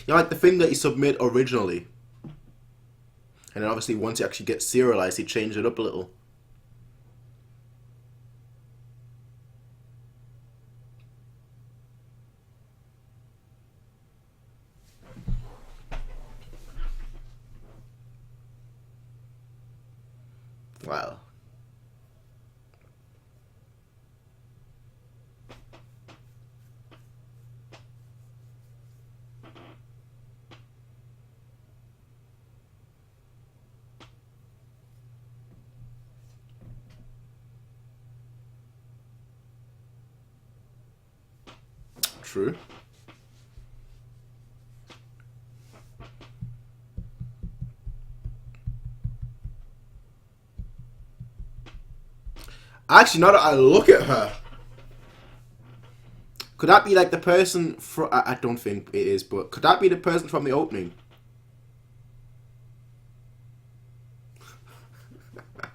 You know, like the thing that you submit originally. And then obviously once it actually gets serialized, you change it up a little. Wow. True. Actually, now that I look at her, could that be like the person from... I don't think it is, but could that be the person from the opening?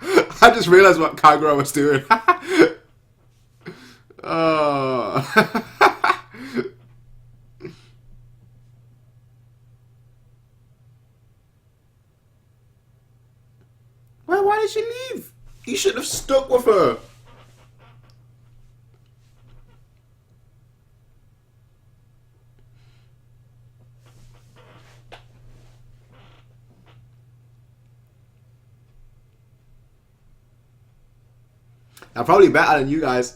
I just realized what Kagura was doing. Oh. Why did she leave? You should have stuck with her. I'm probably better than you guys.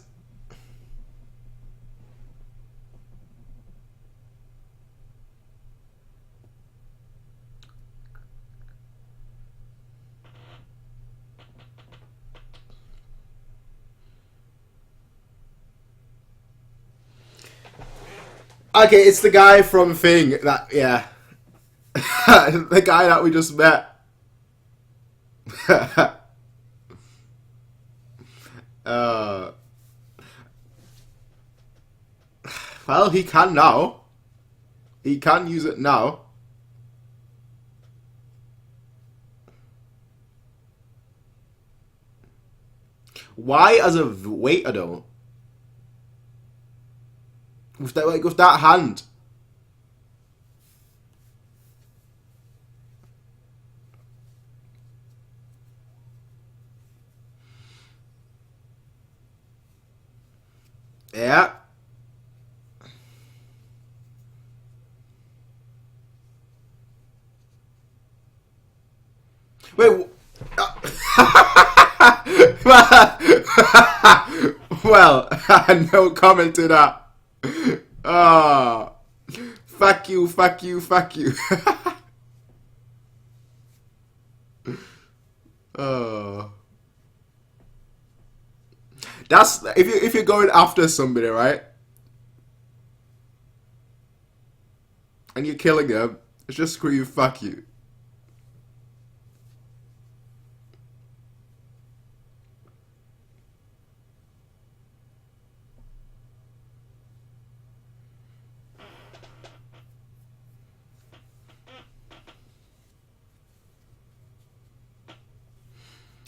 Okay, it's the guy from Thing that, yeah. The guy that we just met. Well, he can now. He can use it now. Why as a waiter though? With that, like, with that hand. Yeah. Wait. Well, no comment to that. Ah, fuck you, fuck you, fuck you. Oh, that's if you're going after somebody, right? And you're killing them, it's just screw you, fuck you.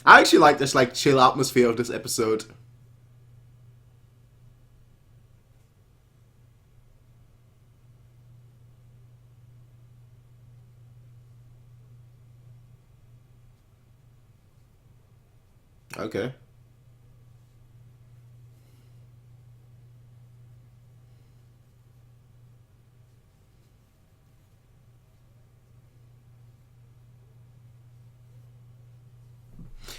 I actually like this like chill atmosphere of this episode. Okay.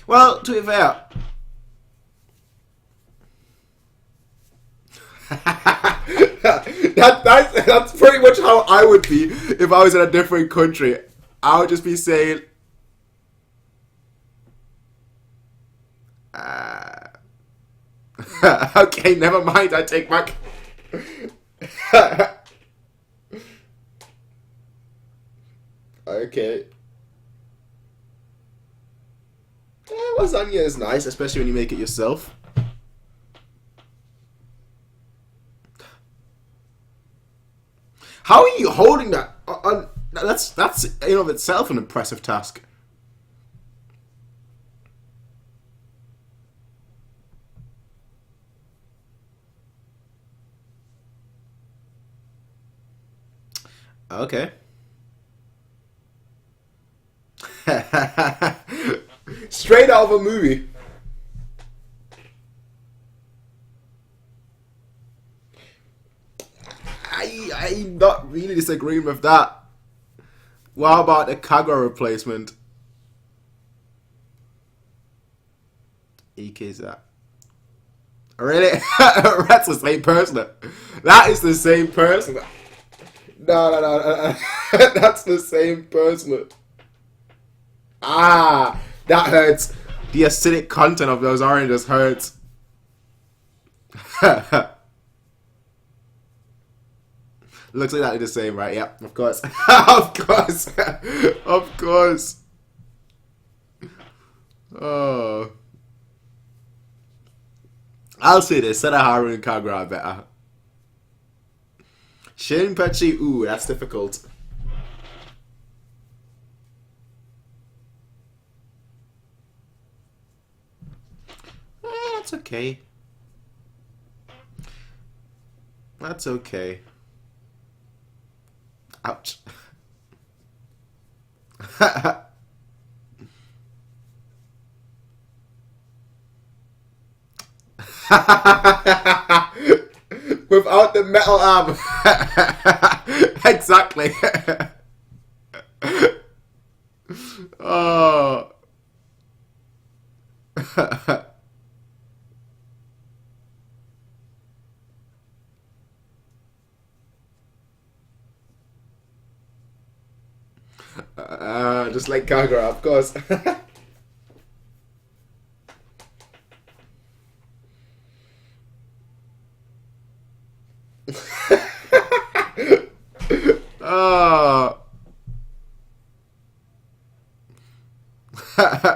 Well, to be fair, that's pretty much how I would be if I was in a different country. I would just be saying, okay, never mind, I take back. Okay. Yeah, lasagna is nice, especially when you make it yourself. That's in and of itself an impressive task. Okay. Straight out of a movie. I'm not really disagreeing with that. What about the Kagura replacement? EK's that. Really? That's the same person. That is the same person. No. That's the same person. Ah, that hurts. The acidic content of those oranges hurts. Looks like that is the same, right? Yeah, of course. Of course. Of course. Oh. I'll say this. Sadaharu and Kagura are better. Shinpachi, ooh, that's difficult. That's okay. That's okay. Ouch. Without the metal arm. Exactly. Oh. Just like Kagura, of course. Oh.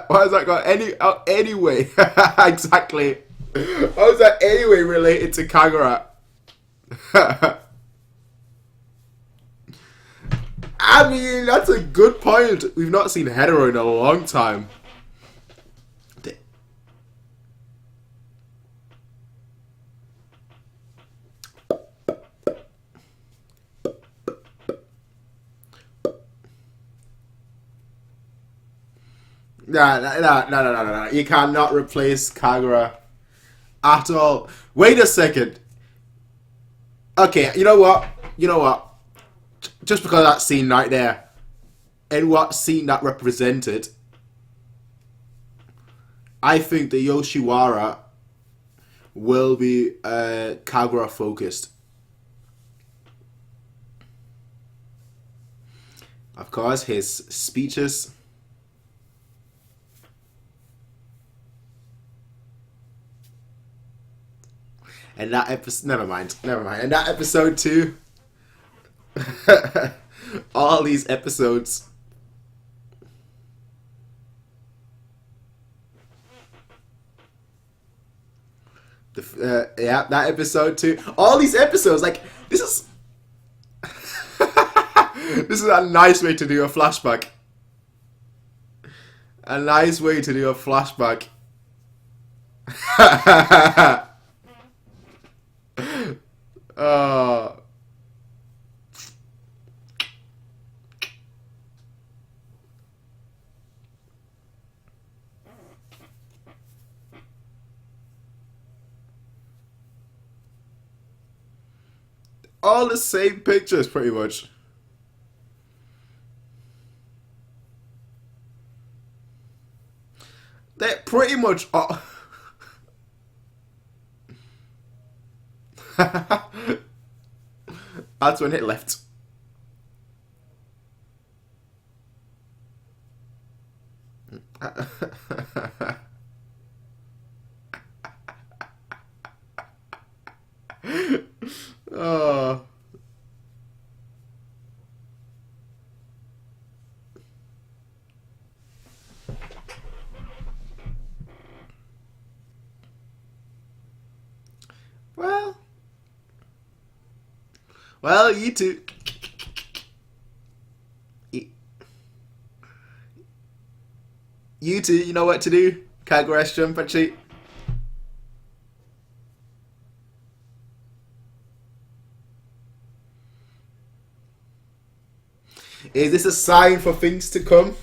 Why has that got anyway? Exactly. How is that anyway related to Kagura? I mean, that's a good point. We've not seen hetero in a long time. No. You cannot replace Kagura at all. Wait a second. Okay, you know what? Just because of that scene right there, and what scene that represented, I think the Yoshiwara will be Kagura focused. Of course, his speeches. And that episode, never mind. And that episode too. All these episodes. Yeah, that episode too. All these episodes, like this is. This is a nice way to do a flashback. A nice way to do a flashback. All the same pictures, pretty much. They're pretty much all... That's when it left. Oh. Well, you two. You two, you know what to do. Kagurash Junpachi. Is this a sign for things to come?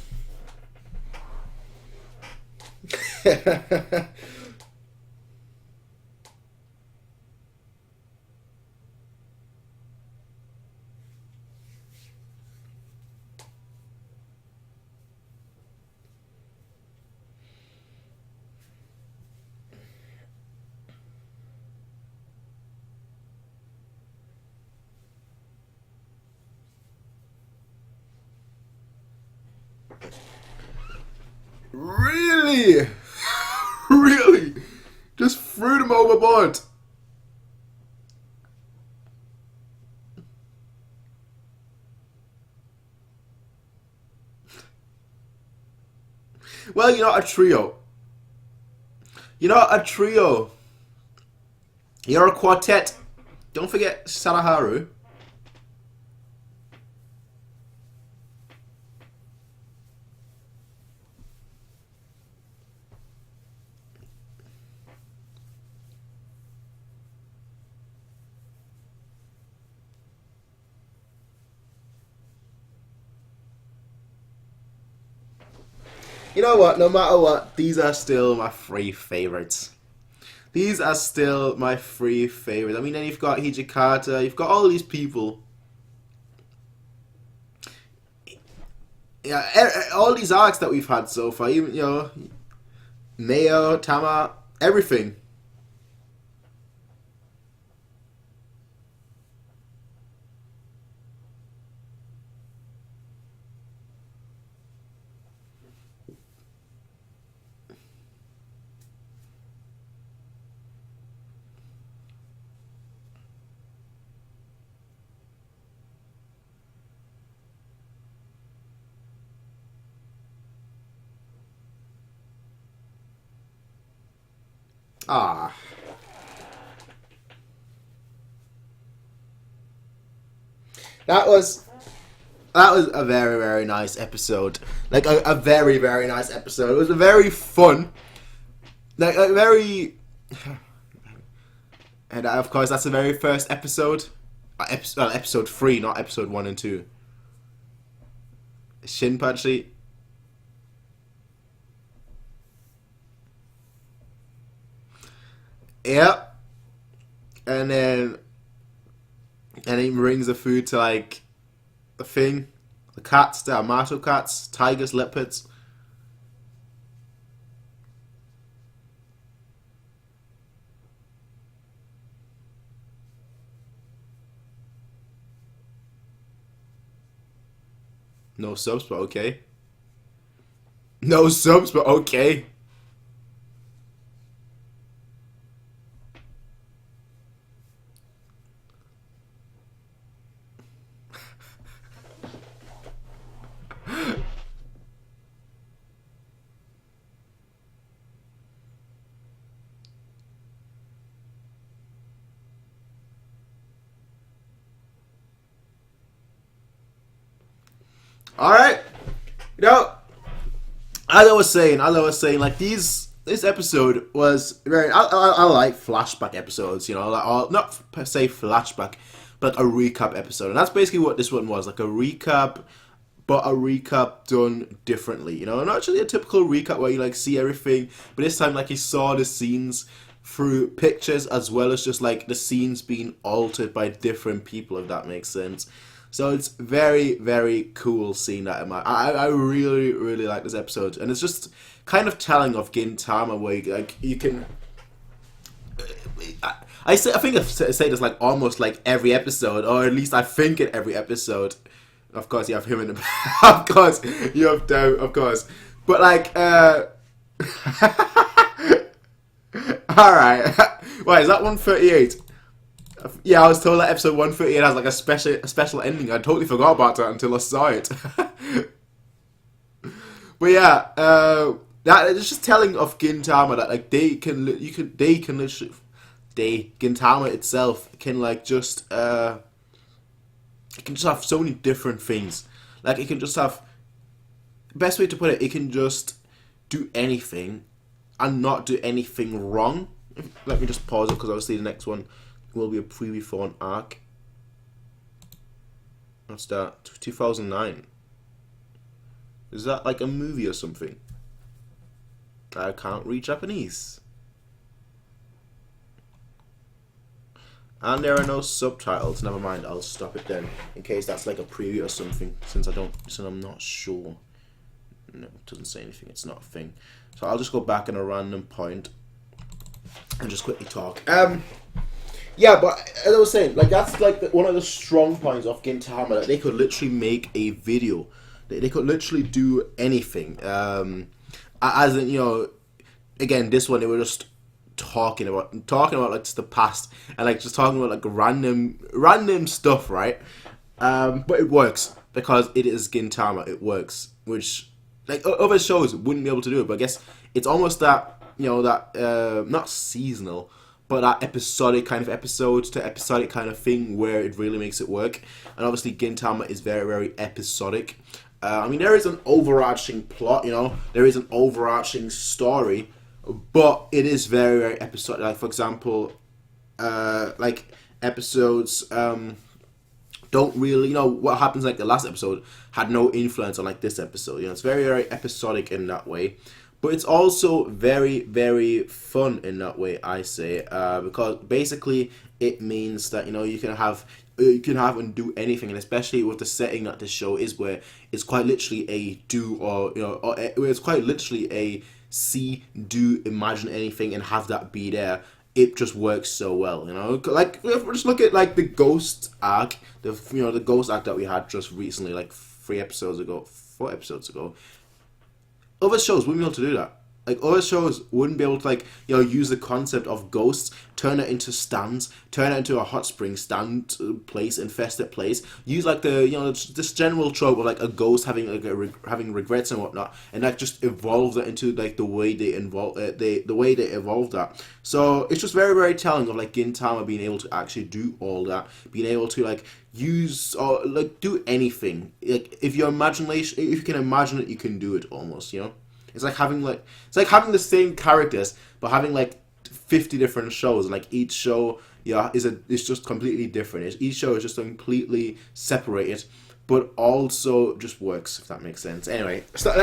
Really? Really? Just threw them overboard. Well, you're not a trio. You're not a trio. You're a quartet. Don't forget Sanaharu. You know what? No matter what, these are still my three favorites. These are still my three favorites. I mean, then you've got Hijikata, you've got all these people. Yeah, all these arcs that we've had so far, even, Mayo, Tama, everything. Ah. That was a very, very nice episode. Like a very, very nice episode. It was a very fun, like a very, and of course that's the very first episode. Episode 3, not episode 1 and 2. Shinpachi. Yep. And he brings the food to like the thing, the cats, the Amato cats, tigers, leopards. No subs, but okay. No subs, but okay. All right, as I was saying, like this episode was very. I like flashback episodes, like, not per se flashback, but like a recap episode, and that's basically what this one was, like a recap, but a recap done differently. Not actually a typical recap where you like see everything, but this time like you saw the scenes through pictures as well as just like the scenes being altered by different people, if that makes sense. So it's very, very cool seeing that. I really, really like this episode, and it's just kind of telling of Gintama, where you can. I think I say this like almost like every episode, or at least I think in every episode. Of course, you have him in the. Of course, you have Dow. Of course, but like. All right. Wait, is that 138? Yeah, I was told that episode 138 has like a special ending. I totally forgot about that until I saw it. But yeah, that it's just telling of Gintama that like Gintama itself can like just it can just have so many different things. Like it can just have, best way to put it, it can just do anything and not do anything wrong. Let me just pause it because obviously the next one will be a preview for an arc. What's that? 2009. Is that like a movie or something? I can't read Japanese. And there are no subtitles. Never mind, I'll stop it then. In case that's like a preview or something. Since I'm not sure. No, it doesn't say anything. It's not a thing. So I'll just go back in a random point and just quickly talk. Yeah, but as I was saying, like that's like one of the strong points of Gintama. That they could literally make a video. They could literally do anything. As in, you know, again, this one they were just talking about like just the past and like just talking about like random stuff, right? But it works because it is Gintama. It works, which like other shows wouldn't be able to do it. But I guess it's almost that, you know, that not seasonal, but that episodic kind of episode to episodic kind of thing where it really makes it work. And obviously Gintama is very, very episodic. I mean, there is an overarching plot, you know, there is an overarching story, but it is very, very episodic. Like, for example, like episodes don't really, you know, what happens like the last episode had no influence on like this episode. You know, it's very, very episodic in that way. But it's also very, very fun in that way, I say, because basically it means that, you know, you can have and do anything, and especially with the setting that this show is, where it's quite literally a do or, you know, or it's quite literally a see, do, imagine anything and have that be there. It just works so well, you know. Like, just look at like the Ghost arc, the Ghost arc that we had just recently, like 4 episodes ago. Other shows wouldn't be able to do that. Like, other shows wouldn't be able to, like, you know, use the concept of ghosts, turn it into stands, turn it into a hot spring stand place, infested place. Use, like, the, you know, this general trope of, like, a ghost having, like, having regrets and whatnot, and, like, just evolve that into, like, the way they evolved that. So, it's just very, very telling of, like, Gintama being able to actually do all that, being able to, like, use, or, like, do anything. Like, if you can imagine it, you can do it, almost, you know? It's like having the same characters, but having like 50 different shows, and like each show, yeah, is just completely different. Each show is just completely separated, but also just works, if that makes sense. Anyway, so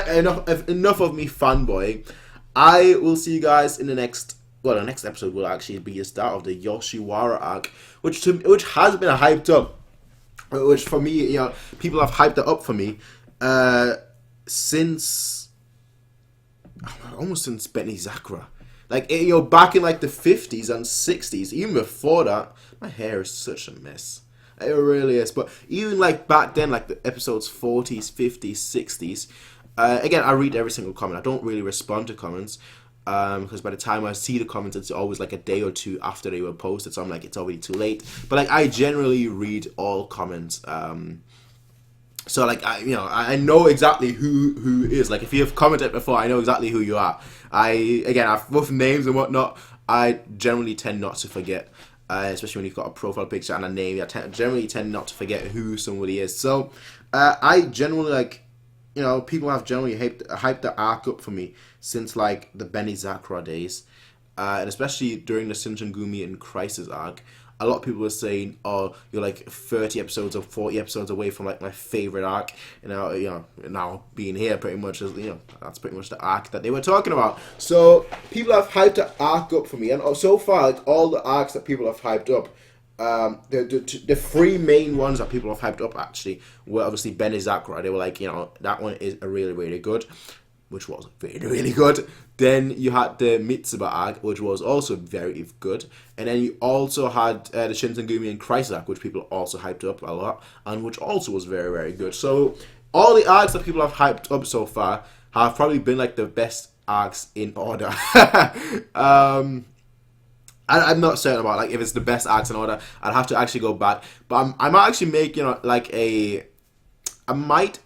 enough of me fanboying. I will see you guys in the next. Well, the next episode will actually be the start of the Yoshiwara arc, which has been hyped up. Which for me, you know, people have hyped it up for me since. Almost since Benny Zakura. Like, you know, back in like the 50s and 60s, even before that, my hair is such a mess. It really is. But even like back then, like the episodes 40s, 50s, 60s, again, I read every single comment. I don't really respond to comments, because by the time I see the comments, it's always like a day or two after they were posted, so I'm like, it's already too late. But like, I generally read all comments. So like, I know exactly who is. Like, if you have commented before, I know exactly who you are. I've both names and whatnot. I generally tend not to forget, especially when you've got a profile picture and a name. I generally tend not to forget who somebody is. So I generally, like, you know, people have generally hyped the arc up for me since like the Benny Zakura days, and especially during the Shinsengumi and Crisis arc. A lot of people were saying, "Oh, you're like 30 episodes or 40 episodes away from like my favorite arc." And now being here, pretty much is, you know, that's pretty much the arc that they were talking about. So people have hyped the arc up for me, and so far, like all the arcs that people have hyped up, the 3 main ones that people have hyped up actually were obviously Benny Zakura. They were like, you know, that one is a really, really good, which was really, really good. Then you had the Mitsuba arc, which was also very good. And then you also had the Shinsengumi and Crisis arc, which people also hyped up a lot, and which also was very, very good. So all the arcs that people have hyped up so far have probably been like the best arcs in order. I'm not certain about like if it's the best arcs in order. I'd have to actually go back. But I might actually make, you know, like I might.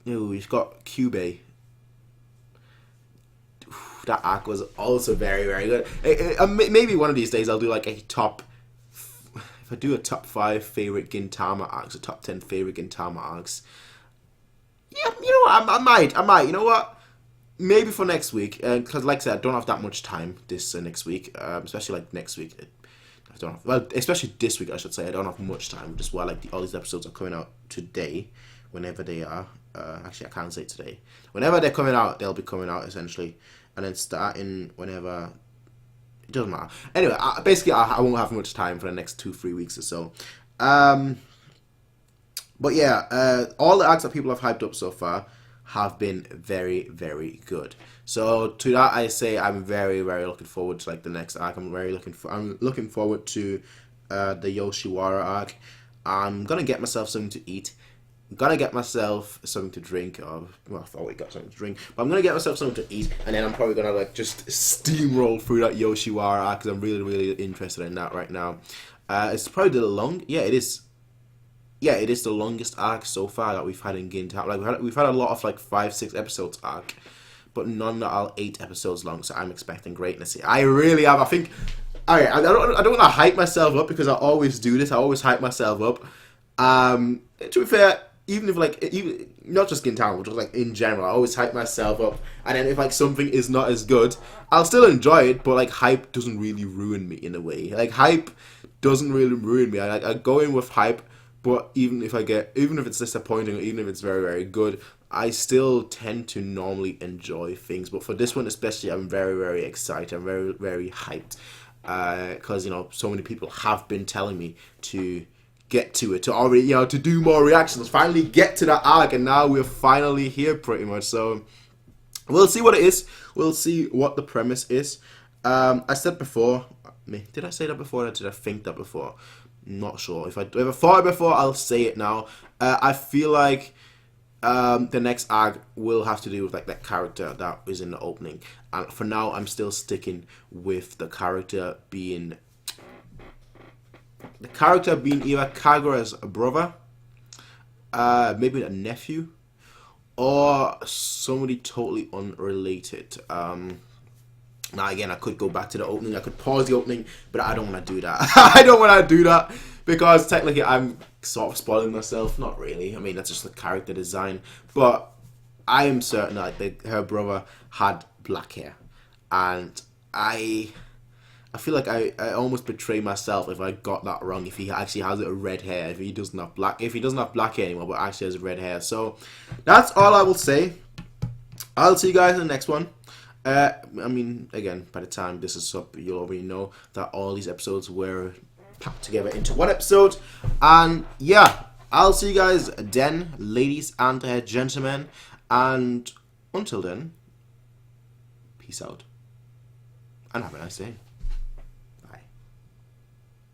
Ooh, you've got Kyoukai. That arc was also very, very good. Maybe one of these days I'll do like a top. If I do a top 5 favorite Gintama arcs, a top 10 favorite Gintama arcs, Yeah, you know what? I might. You know what? Maybe for next week, because like I said, I don't have that much time this next week, especially like next week. I don't have, well, especially this week, I should say. I don't have much time, which is why like all these episodes are coming out today, whenever they are. Actually, I can't say today. Whenever they're coming out, they'll be coming out essentially, and then starting whenever. It doesn't matter. Anyway, basically, I won't have much time for the next 2-3 weeks or so. But yeah, all the acts that people have hyped up so far have been very, very good. So to that, I say I'm very, very looking forward to like the next arc. I'm looking forward to the Yoshiwara arc. I'm gonna get myself something to eat. I'm gonna get myself something to drink. Well, I've already got something to drink, but I'm gonna get myself something to eat, and then I'm probably gonna like just steamroll through that Yoshiwara arc because I'm really, really interested in that right now. It's probably yeah, it is. Yeah, it is the longest arc so far that we've had in Gintama. Like we've had a lot of like 5-6 episodes arc, but none that are 8 episodes long. So I'm expecting greatness here. I really am. I think. Alright, I don't want to hype myself up because I always do this. I always hype myself up. To be fair, even not just Gintama, but just like in general, I always hype myself up. And then if like something is not as good, I'll still enjoy it. But like hype doesn't really ruin me in a way. Like hype doesn't really ruin me. I go in with hype. But even if it's disappointing, or even if it's very, very good, I still tend to normally enjoy things. But for this one especially, I'm very, very excited. I'm very, very hyped. Because, so many people have been telling me to get to it, to already, to do more reactions, finally get to that arc, and now we're finally here pretty much. So we'll see what it is. We'll see what the premise is. I said before, did I say that before, or did I think that before? Not sure. If I thought it before, I'll say it now. I feel like the next arc will have to do with like that character that is in the opening. And for now, I'm still sticking with the character being either Kagura's brother, maybe a nephew, or somebody totally unrelated. Now again, I could go back to the opening, I could pause the opening, but I don't want to do that. I don't want to do that, because technically I'm sort of spoiling myself. Not really, I mean, that's just the character design, but I am certain that her brother had black hair, and I feel like I almost betray myself if I got that wrong, if he actually has a red hair, if he doesn't have black hair anymore, but actually has red hair. So that's all I will say. I'll see you guys in the next one. I mean, again, by the time this is up, you'll already know that all these episodes were packed together into one episode. And yeah, I'll see you guys then, ladies and gentlemen. And until then, peace out and have a nice day.